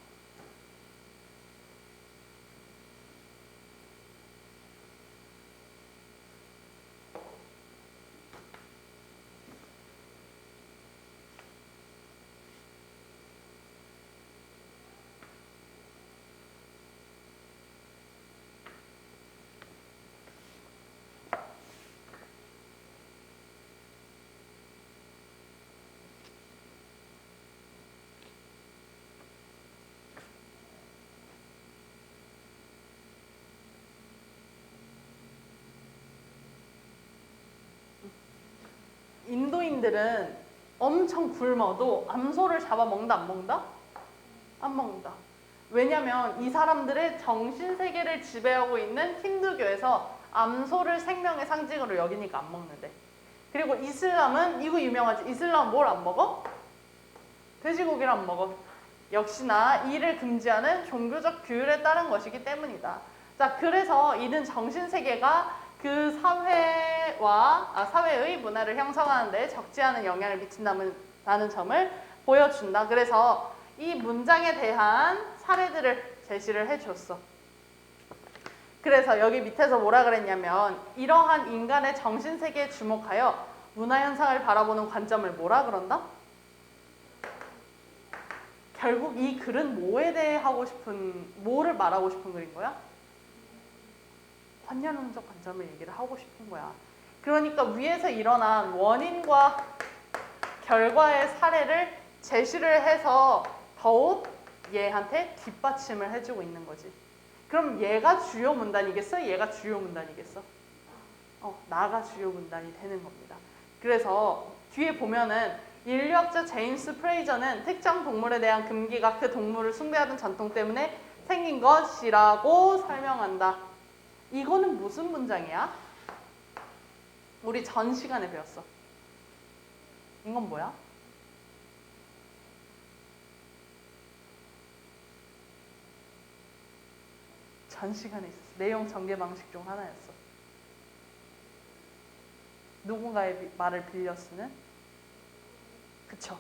인도인들은 엄청 굶어도 암소를 잡아먹는다, 안 먹는다? 안 먹는다. 왜냐면 이 사람들의 정신세계를 지배하고 있는 힌두교에서 암소를 생명의 상징으로 여기니까 안 먹는데. 그리고 이슬람은, 이거 유명하지? 이슬람은 뭘 안 먹어? 돼지고기를 안 먹어. 역시나 이를 금지하는 종교적 규율에 따른 것이기 때문이다. 자, 그래서 이는 정신세계가 그 사회의 문화를 형성하는 데 적지 않은 영향을 미친다는 점을 보여준다. 그래서 이 문장에 대한 사례들을 제시를 해줬어. 그래서 여기 밑에서 뭐라 그랬냐면, 이러한 인간의 정신세계에 주목하여 문화현상을 바라보는 관점을 뭐라 그런다? 결국 이 글은 뭐에 대해 뭐를 말하고 싶은 글인 거야? 관념론적 관점을 얘기를 하고 싶은 거야. 그러니까 위에서 일어난 원인과 결과의 사례를 제시를 해서 더욱 얘한테 뒷받침을 해주고 있는 거지. 그럼 얘가 주요 문단이겠어? 얘가 주요 문단이겠어? 나가 주요 문단이 되는 겁니다. 그래서 뒤에 보면은 인류학자 제임스 프레이저는 특정 동물에 대한 금기가 그 동물을 숭배하던 전통 때문에 생긴 것이라고 설명한다. 이거는 무슨 문장이야? 우리 전 시간에 배웠어. 이건 뭐야? 전 시간에 있었어. 내용 전개 방식 중 하나였어. 누군가의 말을 빌려 쓰는? 그쵸.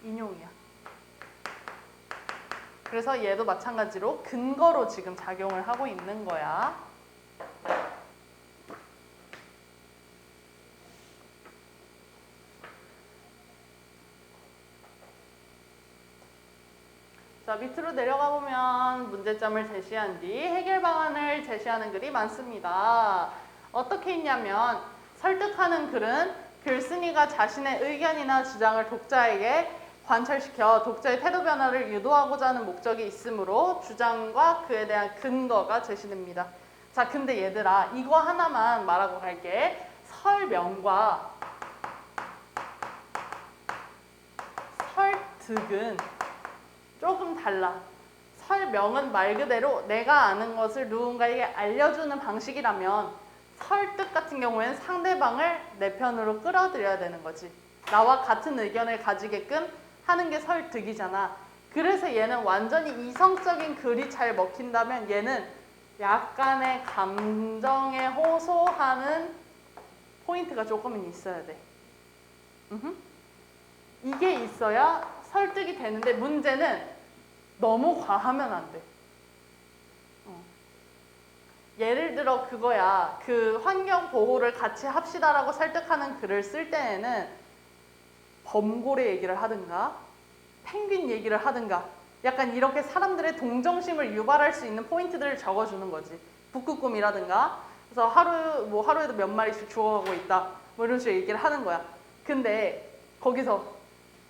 인용이야. 그래서 얘도 마찬가지로 근거로 지금 작용을 하고 있는 거야. 자, 밑으로 내려가 보면 문제점을 제시한 뒤 해결 방안을 제시하는 글이 많습니다. 어떻게 있냐면 설득하는 글은 글쓴이가 자신의 의견이나 주장을 독자에게 관철시켜 독자의 태도 변화를 유도하고자 하는 목적이 있으므로 주장과 그에 대한 근거가 제시됩니다. 자, 근데 얘들아 이거 하나만 말하고 갈게. 설명과 설득은 조금 달라. 설명은 말 그대로 내가 아는 것을 누군가에게 알려주는 방식이라면 설득 같은 경우에는 상대방을 내 편으로 끌어들여야 되는 거지. 나와 같은 의견을 가지게끔 하는 게 설득이잖아. 그래서 얘는 완전히 이성적인 글이 잘 먹힌다면 얘는 약간의 감정에 호소하는 포인트가 조금은 있어야 돼. 이게 있어야 설득이 되는데 문제는 너무 과하면 안 돼. 예를 들어 그거야. 그 환경 보호를 같이 합시다라고 설득하는 글을 쓸 때에는 범고래 얘기를 하든가 펭귄 얘기를 하든가 약간 이렇게 사람들의 동정심을 유발할 수 있는 포인트들을 적어주는 거지. 북극곰이라든가 그래서 하루에도 몇 마리씩 죽어가고 있다 뭐 이런 식으로 얘기를 하는 거야. 근데 거기서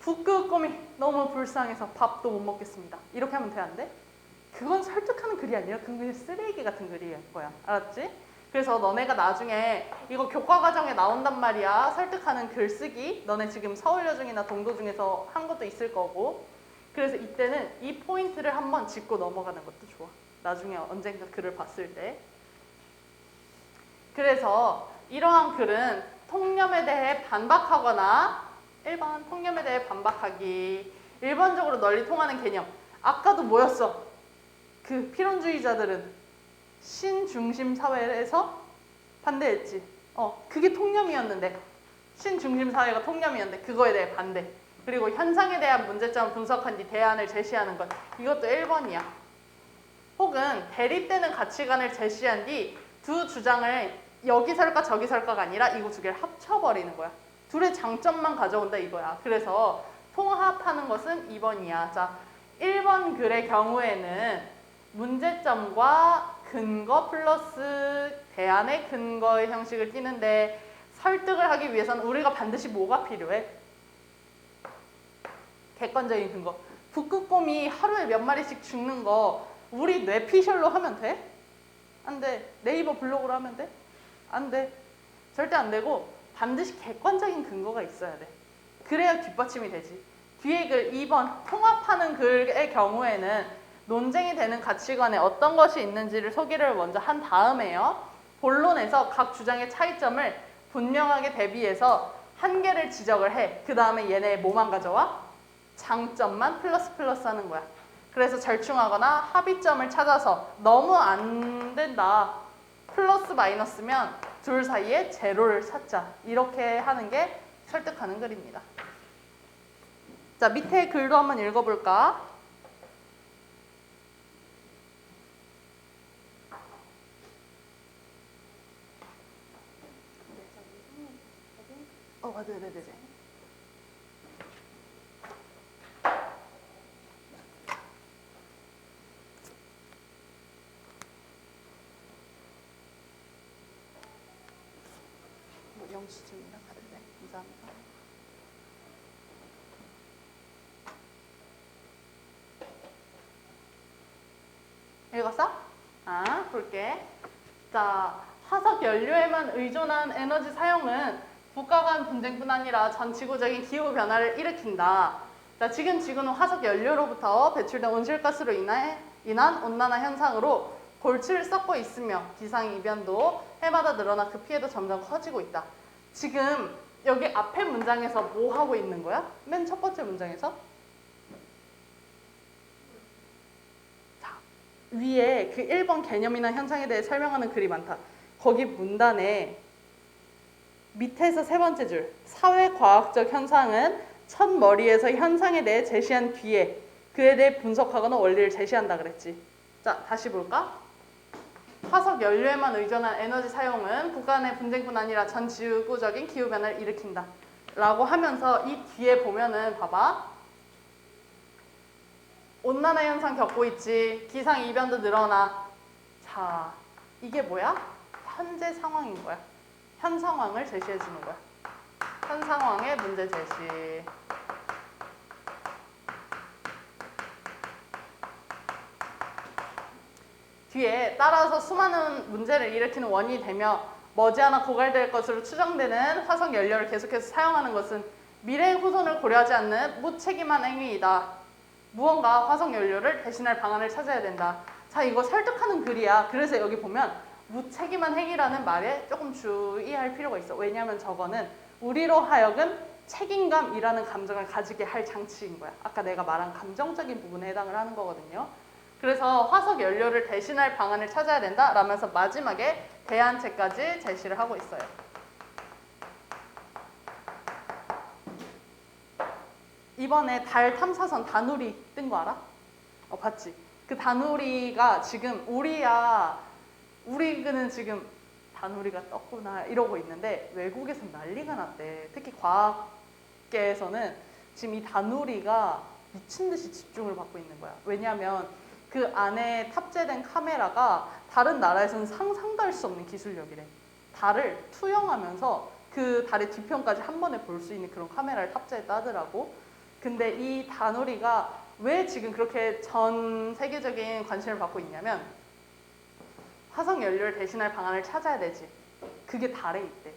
북극곰이 너무 불쌍해서 밥도 못 먹겠습니다 이렇게 하면 돼 안 돼? 그건 설득하는 글이 아니라 그건 쓰레기 같은 글일 거야. 알았지? 그래서 너네가 나중에 이거 교과 과정에 나온단 말이야. 설득하는 글쓰기. 너네 지금 서울여중이나 동도중에서 한 것도 있을 거고. 그래서 이때는 이 포인트를 한번 짚고 넘어가는 것도 좋아. 나중에 언젠가 글을 봤을 때. 그래서 이러한 글은 통념에 대해 반박하거나 1번 통념에 대해 반박하기. 일반적으로 널리 통하는 개념. 아까도 뭐였어? 그 필연주의자들은 신중심 사회에서 반대했지. 그게 통념이었는데 신중심 사회가 통념이었는데 그거에 대해 반대. 그리고 현상에 대한 문제점을 분석한 뒤 대안을 제시하는 것. 이것도 1번이야. 혹은 대립되는 가치관을 제시한 뒤 두 주장을 여기 설까 저기 설까가 아니라 이거 두 개를 합쳐버리는 거야. 둘의 장점만 가져온다 이거야. 그래서 통합하는 것은 2번이야. 자, 1번 글의 경우에는 문제점과 근거 플러스 대안의 근거의 형식을 띠는데 설득을 하기 위해서는 우리가 반드시 뭐가 필요해? 객관적인 근거. 북극곰이 하루에 몇 마리씩 죽는 거 우리 뇌피셜로 하면 돼? 안 돼. 네이버 블로그로 하면 돼? 안 돼. 절대 안 되고 반드시 객관적인 근거가 있어야 돼. 그래야 뒷받침이 되지. 뒤에 글 2번 통합하는 글의 경우에는 논쟁이 되는 가치관에 어떤 것이 있는지를 소개를 먼저 한 다음에요. 본론에서 각 주장의 차이점을 분명하게 대비해서 한계를 지적을 해. 그 다음에 얘네 뭐만 가져와? 장점만 플러스 플러스 하는 거야. 그래서 절충하거나 합의점을 찾아서 너무 안 된다. 플러스 마이너스면 둘 사이에 제로를 찾자. 이렇게 하는 게 설득하는 글입니다. 자, 밑에 글도 한번 읽어볼까? 네네네. 영수증이나 받을래? 감사합니다. 읽었어? 볼게. 자, 화석 연료에만 의존한 에너지 사용은 국가 간 분쟁뿐 아니라 전 지구적인 기후 변화를 일으킨다. 자, 지금 지구는 화석 연료로부터 배출된 온실가스로 인한 온난화 현상으로 골치를 썩고 있으며 기상 이변도 해마다 늘어나 그 피해도 점점 커지고 있다. 지금 여기 앞에 문장에서 뭐 하고 있는 거야? 맨 첫 번째 문장에서? 자, 위에 그 1번 개념이나 현상에 대해 설명하는 글이 많다. 거기 문단에 밑에서 세 번째 줄, 사회과학적 현상은 첫 머리에서 현상에 대해 제시한 뒤에 그에 대해 분석하거나 원리를 제시한다 그랬지. 자, 다시 볼까? 화석 연료에만 의존한 에너지 사용은 국가 내 분쟁뿐 아니라 전 지구적인 기후변화를 일으킨다. 라고 하면서 이 뒤에 보면은 봐봐. 온난화 현상 겪고 있지. 기상 이변도 늘어나. 자, 이게 뭐야? 현재 상황인 거야. 현 상황을 제시해 주는 거야. 현 상황의 문제 제시. 뒤에 따라서 수많은 문제를 일으키는 원인이 되며 머지않아 고갈될 것으로 추정되는 화석 연료를 계속해서 사용하는 것은 미래의 후손을 고려하지 않는 무책임한 행위이다. 무언가 화석 연료를 대신할 방안을 찾아야 된다. 자, 이거 설득하는 글이야. 그래서 여기 보면 무책임한 행위라는 말에 조금 주의할 필요가 있어. 왜냐하면 저거는 우리로 하여금 책임감이라는 감정을 가지게 할 장치인 거야. 아까 내가 말한 감정적인 부분에 해당을 하는 거거든요. 그래서 화석 연료를 대신할 방안을 찾아야 된다 라면서 마지막에 대안책까지 제시를 하고 있어요. 이번에 달 탐사선 다누리 뜬 거 알아? 봤지? 그 다누리가 지금 우리는 지금 다누리가 떴구나 이러고 있는데 외국에서 난리가 났대. 특히 과학계에서는 지금 이 다누리가 미친 듯이 집중을 받고 있는 거야. 왜냐하면 그 안에 탑재된 카메라가 다른 나라에서는 상상도 할 수 없는 기술력이래. 달을 투영하면서 그 달의 뒤편까지 한 번에 볼 수 있는 그런 카메라를 탑재했다 하더라고. 근데 이 다누리가 왜 지금 그렇게 전 세계적인 관심을 받고 있냐면 화석 연료를 대신할 방안을 찾아야 되지. 그게 달에 있대.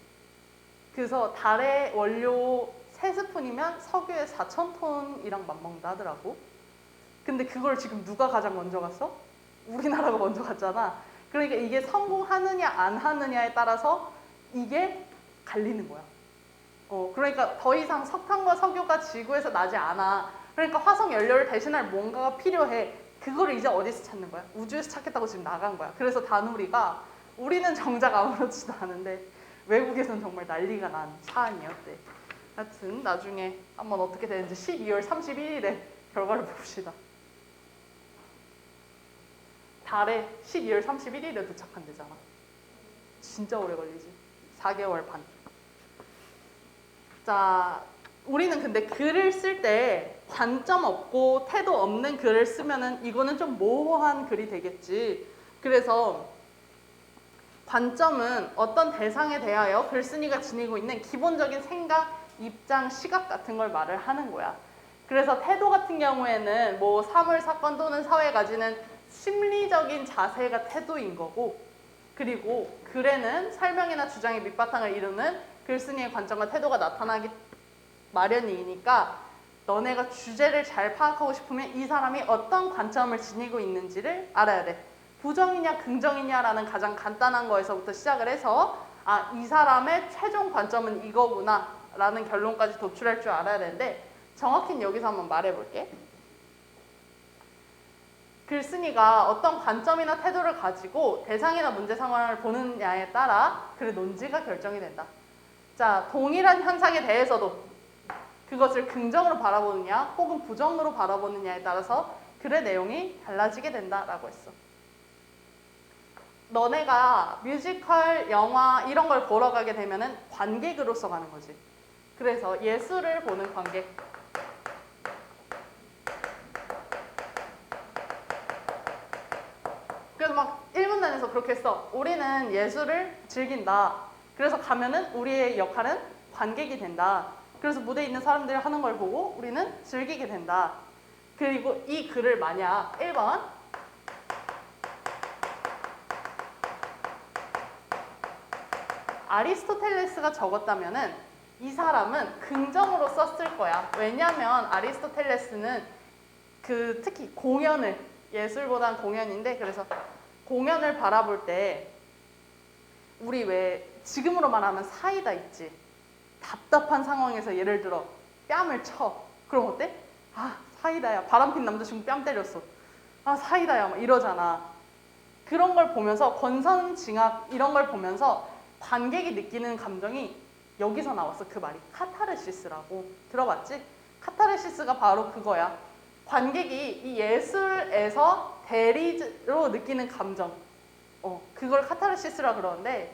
그래서 달의 원료 3스푼이면 석유의 4,000톤이랑 맞먹는다 하더라고. 근데 그걸 지금 누가 가장 먼저 갔어? 우리나라가 먼저 갔잖아. 그러니까 이게 성공하느냐 안 하느냐에 따라서 이게 갈리는 거야. 그러니까 더 이상 석탄과 석유가 지구에서 나지 않아. 그러니까 화석 연료를 대신할 뭔가가 필요해. 그거를 이제 어디서 찾는 거야? 우주에서 찾겠다고 지금 나간 거야. 그래서 다누리가 우리는 정작 아무렇지도 않은데 외국에서는 정말 난리가 난 사안이었대. 하여튼 나중에 한번 어떻게 되는지 12월 31일에 결과를 봅시다. 달에 12월 31일에 도착한대잖아. 진짜 오래 걸리지. 4개월 반. 자, 우리는 근데 글을 쓸 때 관점 없고 태도 없는 글을 쓰면은 이거는 좀 모호한 글이 되겠지. 그래서 관점은 어떤 대상에 대하여 글쓴이가 지니고 있는 기본적인 생각, 입장, 시각 같은 걸 말을 하는 거야. 그래서 태도 같은 경우에는 뭐 사물, 사건 또는 사회에 가지는 심리적인 자세가 태도인 거고, 그리고 글에는 설명이나 주장의 밑바탕을 이루는 글쓴이의 관점과 태도가 나타나기 마련이니까 너네가 주제를 잘 파악하고 싶으면 이 사람이 어떤 관점을 지니고 있는지를 알아야 돼. 부정이냐 긍정이냐라는 가장 간단한 거에서부터 시작을 해서 이 사람의 최종 관점은 이거구나 라는 결론까지 도출할 줄 알아야 되는데 정확히는 여기서 한번 말해볼게. 글쓴이가 어떤 관점이나 태도를 가지고 대상이나 문제 상황을 보느냐에 따라 글의 논지가 결정이 된다. 자, 동일한 현상에 대해서도 그것을 긍정으로 바라보느냐 혹은 부정으로 바라보느냐에 따라서 글의 내용이 달라지게 된다라고 했어. 너네가 뮤지컬, 영화 이런 걸 보러 가게 되면은 관객으로서 가는 거지. 그래서 예술을 보는 관객. 그래서 막 1문단에서 그렇게 써. 우리는 예술을 즐긴다. 그래서 가면은 우리의 역할은 관객이 된다. 그래서 무대에 있는 사람들이 하는 걸 보고 우리는 즐기게 된다. 그리고 이 글을 만약 1번 아리스토텔레스가 적었다면은 이 사람은 긍정으로 썼을 거야. 왜냐면 아리스토텔레스는 특히 공연을, 예술보단 공연인데, 그래서 공연을 바라볼 때 우리 왜 지금으로 말하면 사이다 있지. 답답한 상황에서 예를 들어 뺨을 쳐. 그럼 어때? 아, 사이다야. 바람핀 남자친구 뺨 때렸어. 아, 사이다야. 막 이러잖아. 그런 걸 보면서 권선징악 이런 걸 보면서 관객이 느끼는 감정이 여기서 나왔어. 그 말이 카타르시스라고. 들어봤지? 카타르시스가 바로 그거야. 관객이 이 예술에서 대리로 느끼는 감정, 그걸 카타르시스라 그러는데,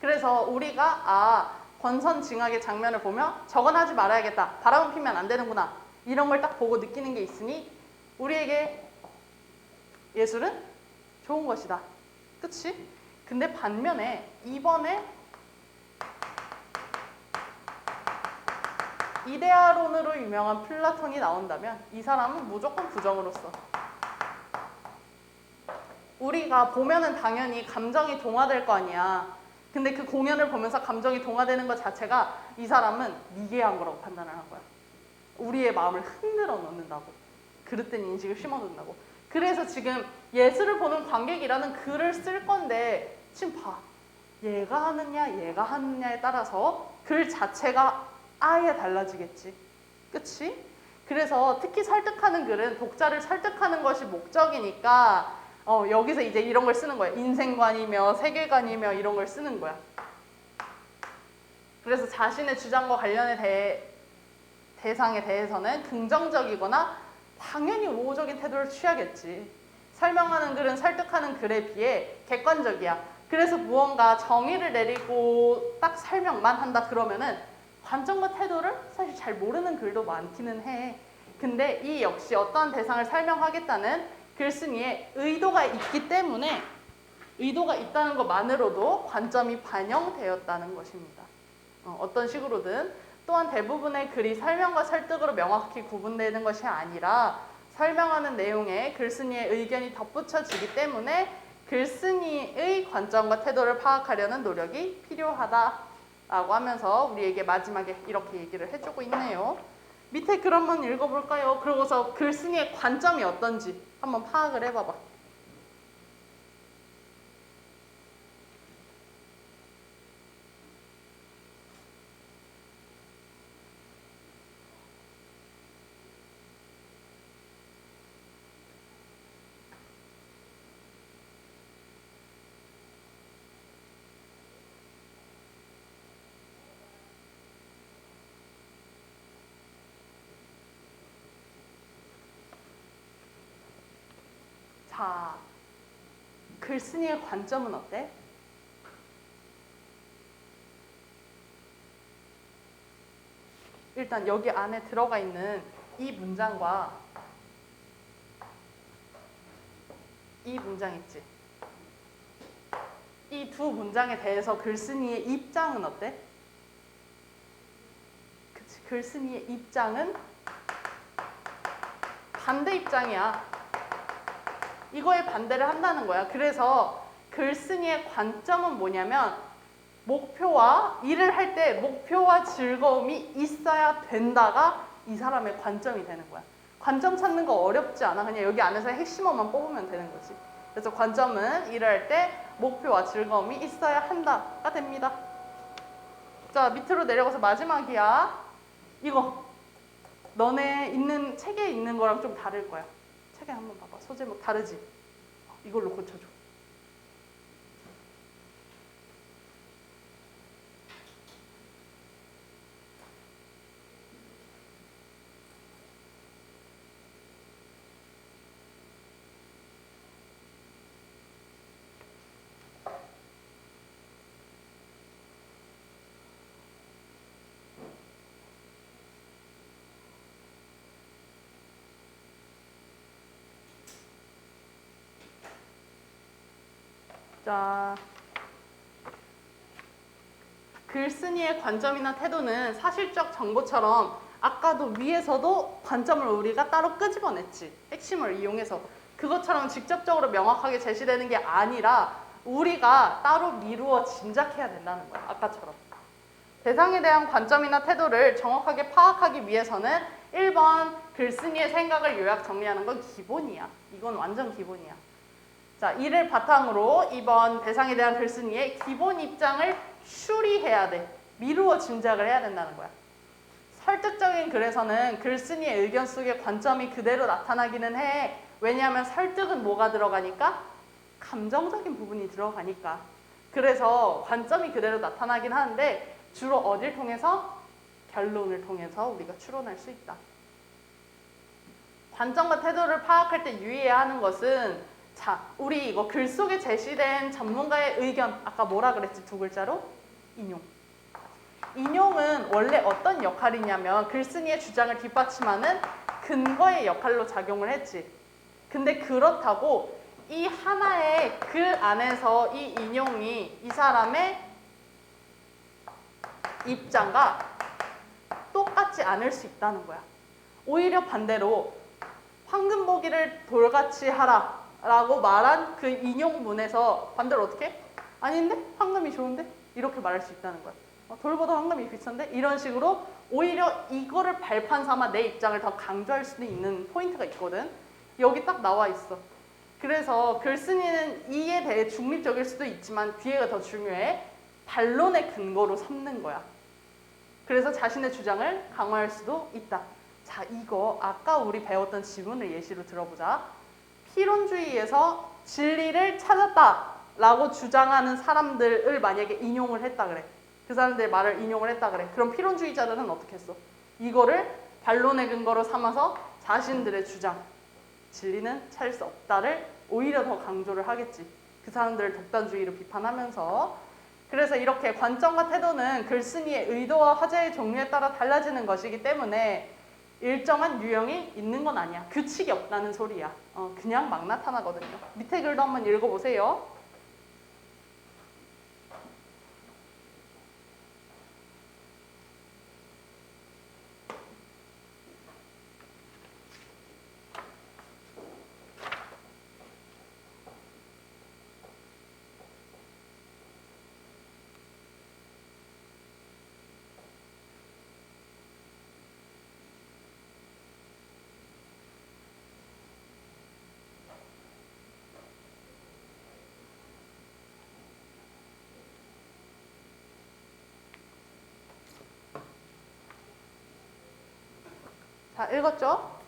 그래서 우리가 권선징악의 장면을 보며 저건 하지 말아야겠다, 바람은 피면 안 되는구나, 이런 걸 딱 보고 느끼는 게 있으니 우리에게 예술은 좋은 것이다. 그치? 근데 반면에 이번에 이데아론으로 유명한 플라톤이 나온다면 이 사람은 무조건 부정으로 써. 우리가 보면은 당연히 감정이 동화될 거 아니야. 근데 그 공연을 보면서 감정이 동화되는 것 자체가 이 사람은 미개한 거라고 판단을 한 거야. 우리의 마음을 흔들어 놓는다고. 그릇된 인식을 심어둔다고. 그래서 지금 예술을 보는 관객이라는 글을 쓸 건데 지금 봐. 얘가 하느냐 얘가 하느냐에 따라서 글 자체가 아예 달라지겠지. 그치? 그래서 특히 설득하는 글은 독자를 설득하는 것이 목적이니까 여기서 이제 이런 걸 쓰는 거야. 인생관이며 세계관이며 이런 걸 쓰는 거야. 그래서 자신의 주장과 관련의 대상에 대해서는 긍정적이거나 당연히 우호적인 태도를 취하겠지. 설명하는 글은 설득하는 글에 비해 객관적이야. 그래서 무언가 정의를 내리고 딱 설명만 한다 그러면은 관점과 태도를 사실 잘 모르는 글도 많기는 해. 근데 이 역시 어떠한 대상을 설명하겠다는 글쓴이의 의도가 있기 때문에 의도가 있다는 것만으로도 관점이 반영되었다는 것입니다. 어떤 식으로든. 또한 대부분의 글이 설명과 설득으로 명확히 구분되는 것이 아니라 설명하는 내용에 글쓴이의 의견이 덧붙여지기 때문에 글쓴이의 관점과 태도를 파악하려는 노력이 필요하다라고 하면서 우리에게 마지막에 이렇게 얘기를 해주고 있네요. 밑에 글 한번 읽어볼까요? 그러고서 글쓴이의 관점이 어떤지 한번 파악을 해봐봐. 자, 글쓴이의 관점은 어때? 일단 여기 안에 들어가 있는 이 문장과 이 문장 있지? 이 두 문장에 대해서 글쓴이의 입장은 어때? 그치, 글쓴이의 입장은 반대 입장이야. 이거에 반대를 한다는 거야. 그래서 글쓴이의 관점은 뭐냐면 목표와 일을 할 때 목표와 즐거움이 있어야 된다가 이 사람의 관점이 되는 거야. 관점 찾는 거 어렵지 않아. 그냥 여기 안에서 핵심어만 뽑으면 되는 거지. 그래서 관점은 일을 할 때 목표와 즐거움이 있어야 한다가 됩니다. 자, 밑으로 내려가서 마지막이야. 이거 너네 있는 책에 있는 거랑 좀 다를 거야. 책에 한번 봐봐. 소제목 다르지? 이걸로 고쳐줘. 자, 글쓴이의 관점이나 태도는 사실적 정보처럼 아까도 위에서도 관점을 우리가 따로 끄집어냈지. 핵심을 이용해서. 그것처럼 직접적으로 명확하게 제시되는 게 아니라 우리가 따로 미루어 짐작해야 된다는 거야. 아까처럼. 대상에 대한 관점이나 태도를 정확하게 파악하기 위해서는 1번 글쓴이의 생각을 요약 정리하는 건 기본이야. 이건 완전 기본이야. 자, 이를 바탕으로 2번 대상에 대한 글쓴이의 기본 입장을 추리해야 돼. 미루어 짐작을 해야 된다는 거야. 설득적인 글에서는 글쓴이의 의견 속에 관점이 그대로 나타나기는 해. 왜냐하면 설득은 뭐가 들어가니까? 감정적인 부분이 들어가니까. 그래서 관점이 그대로 나타나긴 하는데 주로 어딜 통해서? 결론을 통해서 우리가 추론할 수 있다. 관점과 태도를 파악할 때 유의해야 하는 것은 자, 우리 이거 글 속에 제시된 전문가의 의견 아까 뭐라 그랬지? 2글자로? 인용. 인용은 원래 어떤 역할이냐면 글쓴이의 주장을 뒷받침하는 근거의 역할로 작용을 했지. 근데 그렇다고 이 하나의 글 안에서 이 인용이 이 사람의 입장과 똑같지 않을 수 있다는 거야. 오히려 반대로 황금보기를 돌같이 하라 라고 말한 그 인용문에서 반대로 어떻게? 아닌데? 황금이 좋은데? 이렇게 말할 수 있다는 거야. 돌보다 황금이 비싼데? 이런 식으로 오히려 이거를 발판 삼아 내 입장을 더 강조할 수도 있는 포인트가 있거든. 여기 딱 나와 있어. 그래서 글쓴이는 이에 대해 중립적일 수도 있지만 뒤에가 더 중요해. 반론의 근거로 삼는 거야. 그래서 자신의 주장을 강화할 수도 있다. 자, 이거 아까 우리 배웠던 지문을 예시로 들어보자. 필론주의에서 진리를 찾았다라고 주장하는 사람들을 만약에 인용을 했다 그래. 그 사람들의 말을 인용을 했다 그래. 그럼 필론주의자들은 어떻게 했어? 이거를 반론의 근거로 삼아서 자신들의 주장, 진리는 찾을 수 없다를 오히려 더 강조를 하겠지. 그 사람들을 독단주의로 비판하면서. 그래서 이렇게 관점과 태도는 글쓴이의 의도와 화제의 종류에 따라 달라지는 것이기 때문에 일정한 유형이 있는 건 아니야. 규칙이 없다는 소리야. 그냥 막 나타나거든요. 밑에 글도 한번 읽어보세요. 자, 읽었죠?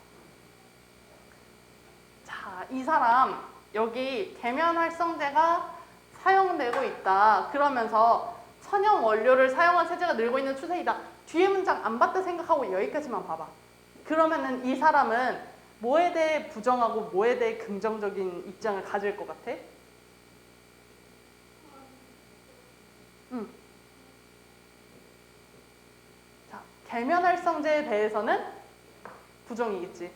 자, 이 사람 여기 계면활성제가 사용되고 있다. 그러면서 천연 원료를 사용한 세제가 늘고 있는 추세이다. 뒤에 문장 안 봤다 생각하고 여기까지만 봐봐. 그러면은 이 사람은 뭐에 대해 부정하고 뭐에 대해 긍정적인 입장을 가질 것 같아? 자, 계면활성제에 대해서는 부정이겠지.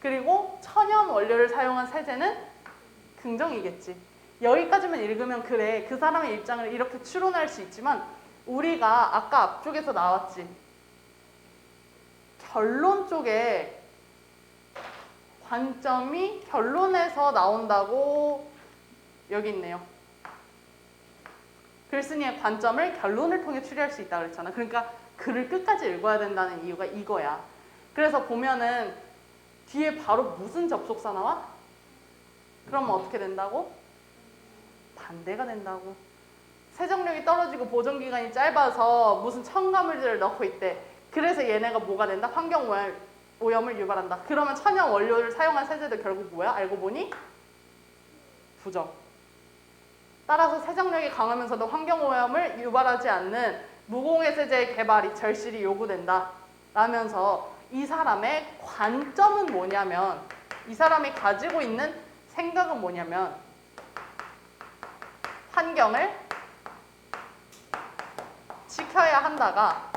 그리고 천연 원료를 사용한 세제는 긍정이겠지. 여기까지만 읽으면 그래. 그 사람의 입장을 이렇게 추론할 수 있지만 우리가 아까 앞쪽에서 나왔지. 결론 쪽에 관점이 결론에서 나온다고 여기 있네요. 글쓴이의 관점을 결론을 통해 추리할 수 있다고 그랬잖아. 그러니까 글을 끝까지 읽어야 된다는 이유가 이거야. 그래서 보면은 뒤에 바로 무슨 접속사 나와? 그러면 어떻게 된다고? 반대가 된다고. 세정력이 떨어지고 보존기간이 짧아서 무슨 첨가물들을 넣고 있대. 그래서 얘네가 뭐가 된다? 환경 오염을 유발한다. 그러면 천연 원료를 사용한 세제도 결국 뭐야? 알고 보니 부정. 따라서 세정력이 강하면서도 환경 오염을 유발하지 않는 무공해 세제의 개발이 절실히 요구된다. 라면서 이 사람의 관점은 뭐냐면 이 사람이 가지고 있는 생각은 뭐냐면 환경을 지켜야 한다가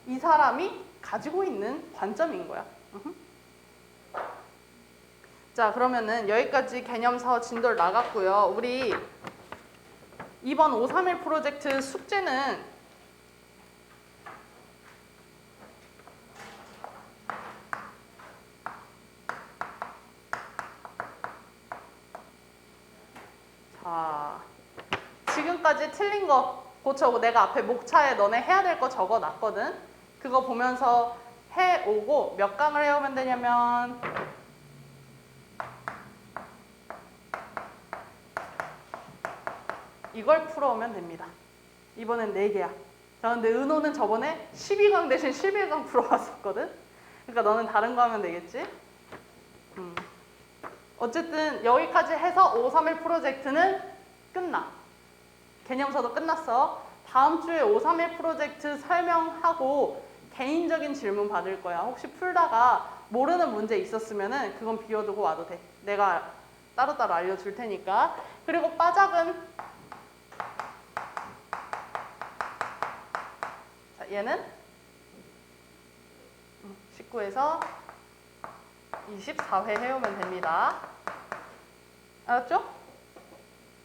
이 사람이 가지고 있는 관점인 거야. 자, 그러면은 여기까지 개념서 진도를 나갔고요. 우리 이번 531 프로젝트 숙제는 지금까지 틀린 거 고쳐오고 내가 앞에 목차에 너네 해야 될 거 적어놨거든. 그거 보면서 해오고 몇 강을 해오면 되냐면 이걸 풀어오면 됩니다. 이번엔 4개야. 자, 근데 은호는 저번에 12강 대신 11강 풀어왔었거든. 그러니까 너는 다른 거 하면 되겠지? 어쨌든 여기까지 해서 531 프로젝트는 끝나. 개념서도 끝났어. 다음 주에 531 프로젝트 설명하고 개인적인 질문 받을 거야. 혹시 풀다가 모르는 문제 있었으면은 그건 비워두고 와도 돼. 내가 따로따로 알려줄 테니까. 그리고 빠작은 자, 얘는 19에서 24회 해오면 됩니다. 알았죠?